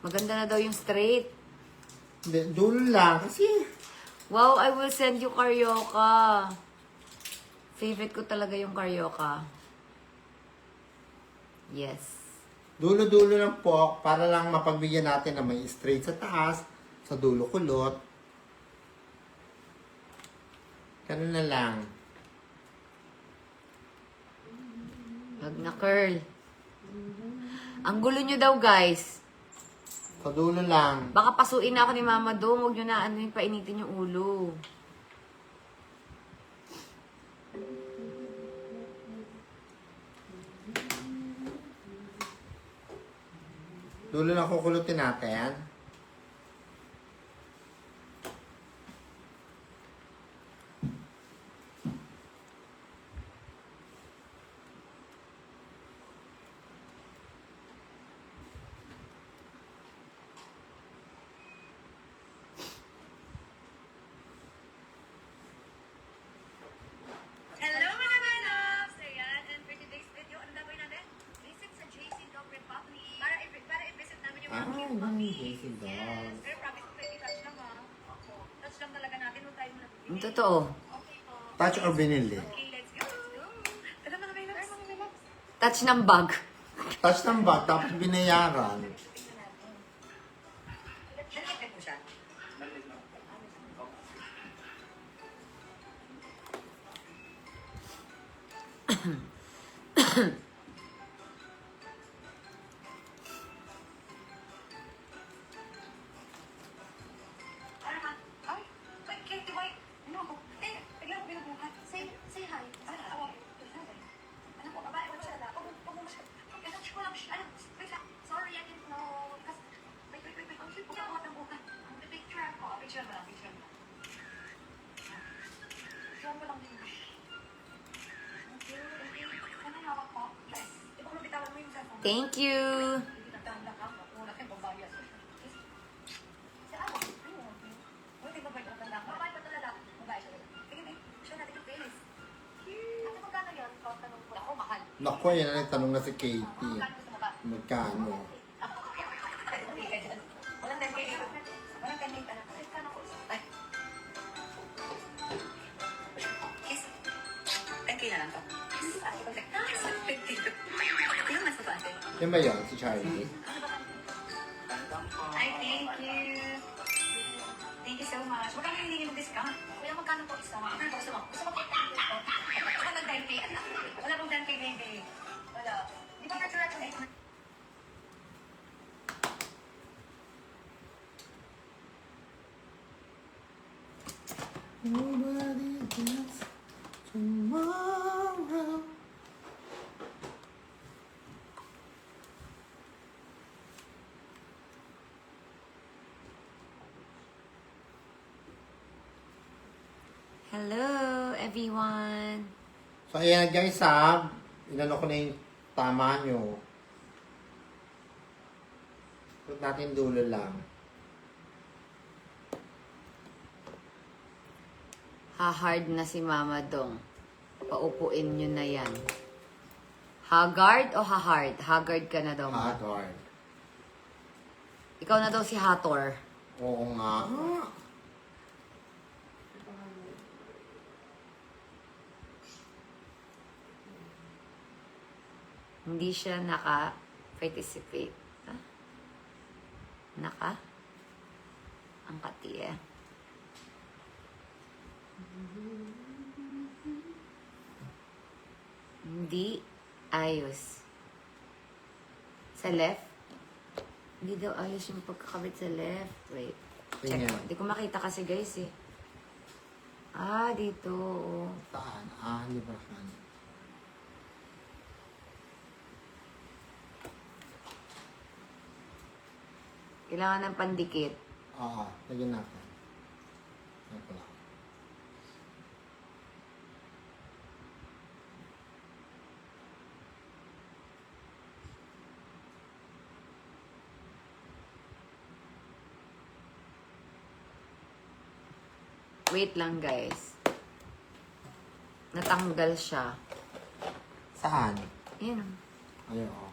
Maganda na daw yung straight. Hindi, dulo lang. Kasi, Wow, I will send you Carioca. Favorite ko talaga yung Carioca. Yes. dulo-dulo lang po para lang mapagbigyan natin na may straight sa taas, sa dulo kulot. Ganun na lang. Wag na curl. Ang gulo nyo daw, guys. Sa dulo lang. Baka pasuin na ako ni Mama Dong. Huwag nyo na ano yung painitin yung ulo. Dulo lang kukulutin natin. Hello mga manobs! Ayan, and for today's video, ano gagawin natin? Visit sa JC Dog Republic para i-visit namin yung mga cute puppies. JC Dog. Yes, pero promise ko, baby, touch lang ha. Touch lang talaga natin, huwag tayo muna. Yung totoo. Okay po. Touch or binili? Okay, let's go. Tara mga manobs. Mga manobs. Touch ng bag. Touch ng bag, tapos binayaran. Nalipid mo siya. Ano naman? Ay, Katie, why? Ano ako? Biglang binubuhat. Say hi. Ako. Ano po, babae ko siya. Huwag mo siya. Touch ko lang siya. Wait lang. Sorry, I didn't know. Kasi, wait. Ang cute. Huwag ng buhat. Picture ako. Picture mo lang. Picture mo lang din. Ano hawak mo? Yes. Di ba kung bitawan mo yung cellphone? Thank you. Nagtanda ka. Muna kayo, pambayas. Sa ako? Ayun. Buti ba ba yung tanda ka? Babae pa talaga. Babae siya. Tingin, show natin yung face. Ate, magkano yan? Tanong ko. Ako, mahal. Naku, yan na nagtanong na si Katie. Magkano gusto mo ba? Magkano? Walang 10K dito. Walang 10K ka na. Ay, kano ko? Ay. Kiss. 10K na lang to. Kiss. Ate, pag kiss. 50. Ilang mas ba, ate? Yan ba yun, si Charlie? Ay, thank you. Thank you so much. Magkano hiningi ng discount? Kuya, magkano po isa? Magkano po gusto mo? Gusto mo po? Wala ng 10K. Wala pong 10K, baby. Wala. Di ba natural yung 800? Nobody else tomorrow. Hello, everyone. So, ayan guys ha. Inano ko na yung tama nyo. Put natin dulo lang. Ha-hard na si Mama Dong. Paupuin nyo na yan. Haggard o ha-hard? Haggard ka na daw. Ma. Haggard. Ikaw na daw si Hathor. Oo nga. Hindi siya naka-participate. Ah? Naka? Ang katiya. Hindi ayos. Sa left? Hindi daw ayos yung pagkakabit sa left. Wait. Check Tingnan. ko. Hindi ko makita kasi guys eh. Ah, dito. Oh. Saan? Librahan. Kailangan ng pandikit. Oo, lagyan natin. Ito lang. Wait lang guys. Natanggal siya. Saan? Ayan. Ayun, oo.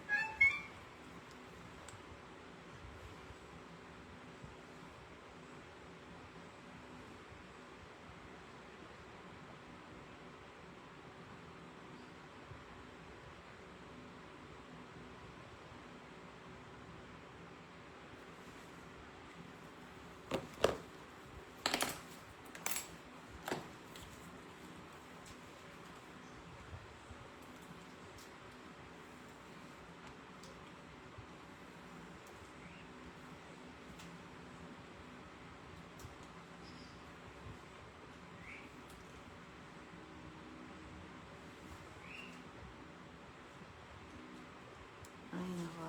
Ay, nako.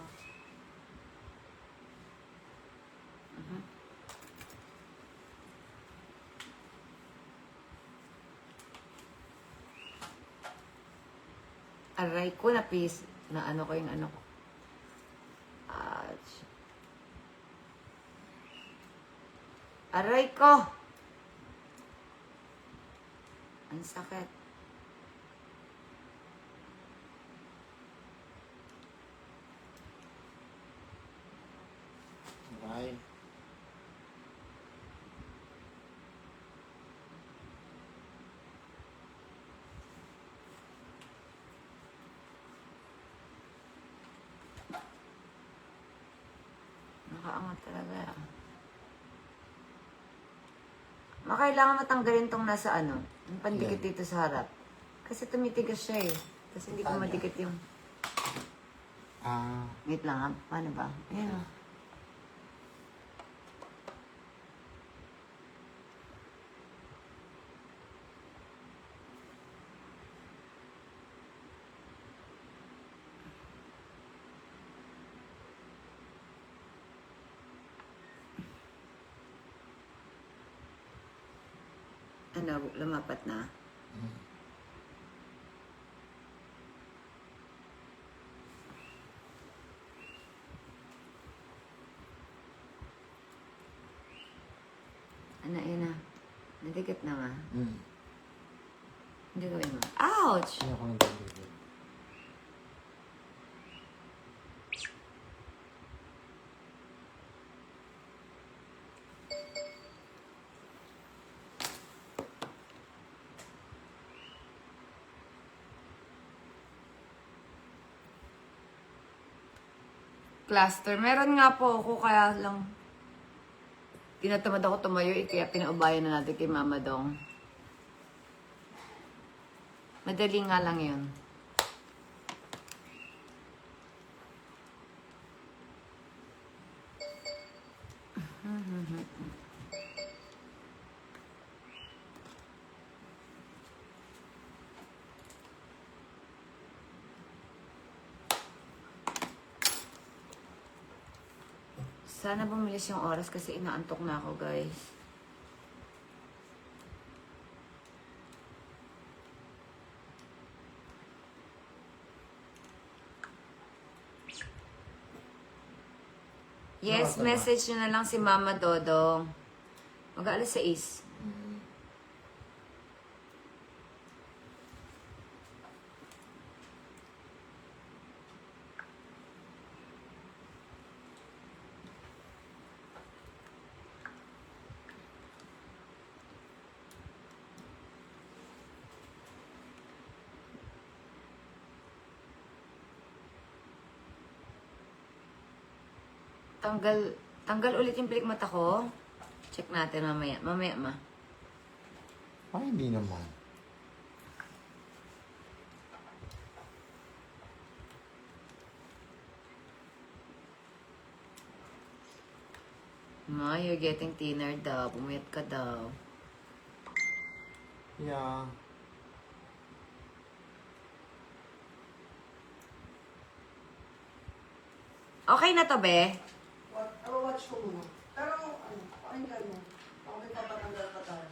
Aray ko, na ano ko yung ano ko. Ouch. Aray ko! Ang sakit. Right. Nakaangat talaga. Makailangan matanggalin tong nasa ano, yung pandikit dito sa harap. Kasi tumitigas siya eh. Kasi hindi ko Saan madikit yung... Ah, Wait lang ha, paano ba? Ayan o. Ano, lumapat na? Ano, yun na. Nadikit na nga. Hindi gawin mo. Ouch! Hindi ako nagpapagod. Cluster. Meron nga po ako, kaya lang tinatamad ako tumayo, kaya pinaubayan na natin kay Mama Dong. Madali nga lang yun. Sana bumilis yung oras kasi inaantok na ako, guys. Yes, Nakakaba. message nyo na lang si Mama Dodong. Mag-aalas 6. Tanggal ulit yung pilik mata ko. Check natin mamaya. Mamaya, ma. Ay, hindi naman. Ma, you're getting thinner daw. Pumayat ka daw. Yeah. Okay na to, be? Watch ko muna. Pero, pakinggan mo. Ako may papatanggal pa tayo.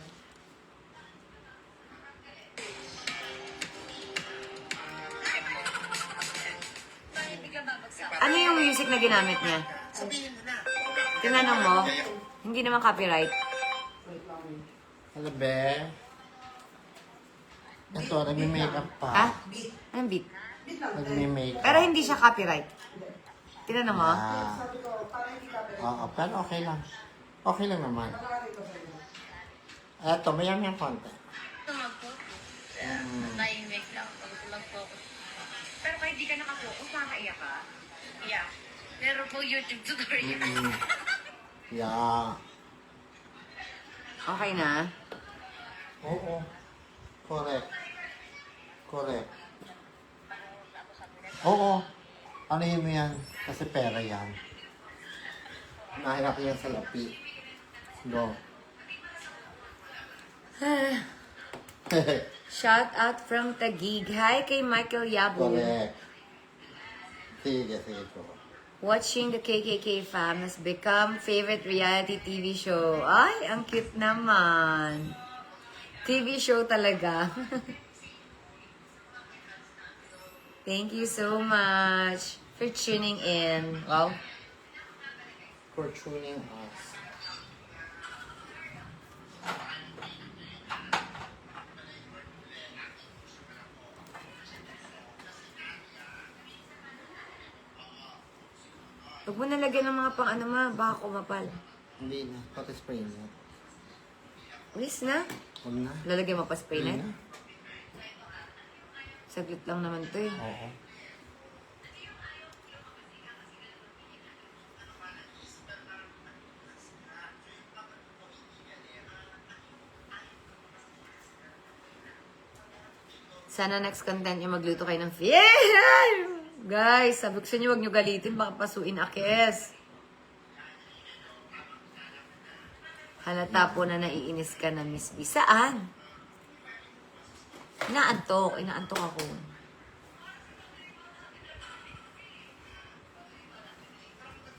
Ano yung music na ginamit niya? Tinanong mo? Hindi naman copyright. Wait lang eh. Ano, be? Ito, nagme-makeup pa. Ha? Anong beat? Bit lang. Nagme-makeup. Pero hindi siya copyright. Tinanong mo? Ah. Sabi ko, para hindi ka pwede. Oo, pero okay lang. Okay lang naman. Nakalagay ko sa'yo. Eto, mayam yung konti. Tumag po. Tahimik lang. Pagkulang po. Pero kahit di ka nakapokus, nakakaiyak ka? Yeah. Meron po YouTube tutorial. Yeah. Okay na? Oo. Correct. Correct. Oo. Ano yun mo yan? Kasi pera yan. Nahirap yan sa lapi. Go. Shout out from Taguig. Hi kay Michael Yabo. Correct. Sige, sige ko. Watching the KKK fam has become favorite reality TV show. Ay, ang cute naman. TV show talaga. Thank you so much for tuning in. Wow. For tuning us. Huwag mo nalagyan ng mga pang ano ma, baka kumapal. Hindi na. Pati spray na. Please na. Huwag na. Lalagyan mo pa spray Hindi net? na. Saglit lang naman to eh. Oo. Sana next content yung magluto kayo ng yeah! Guys, sabi ko sa inyo, huwag nyo galitin, baka pasuin akes. Halata po na naiinis ka na, Miss B. Saan? Inaantok ako.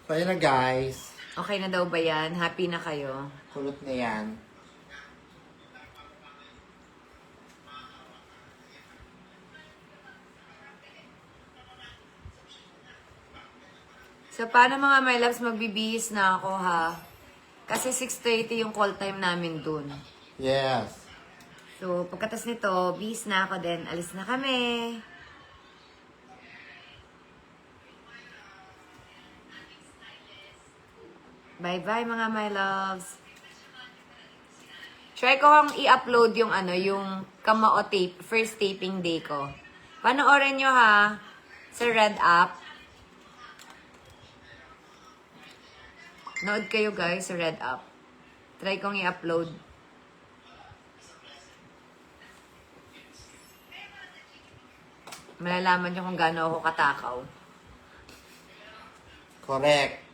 So, yun na guys. Okay na daw ba yan? Happy na kayo? Kulot na yan. So, paano mga my loves, magbibihis na ako ha? Kasi 6:30 yung call time namin dun. Yes. So, pagkatas nito, bihis na ako din. Alis na kami. Bye-bye mga my loves. Try ko kong i-upload yung yung Kamao tape, first taping day ko. Panoorin nyo ha, sa Red App. Nood kayo guys sa Red App. Try kong i-upload. Malalaman nyo kung gaano ako katakaw. Correct.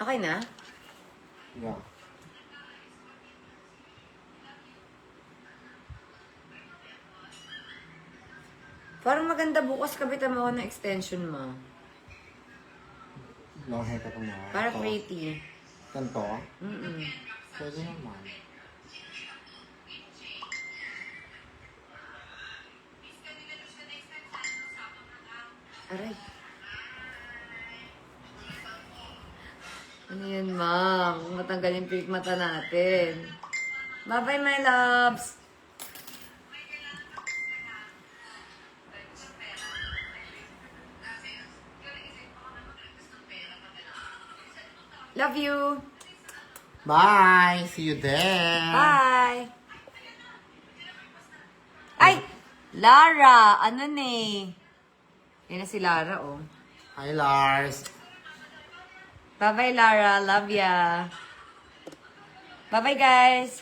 Okay na? Yeah. Parang maganda bukas kabitan mo ako ng extension mo. Long hair ka pa mo. Para Ito. pretty. Ganito? Mm-mm. Pwede naman. Aray. Ano yun, ma'am? Matanggal yung pilik mata natin. Bye-bye, my loves! Love you! Bye! See you there! Bye! Ay! Lara! Ano ni? Yan na si Lara, oh. Hi, Lars! Bye-bye, Lara. Love ya. Bye-bye, guys.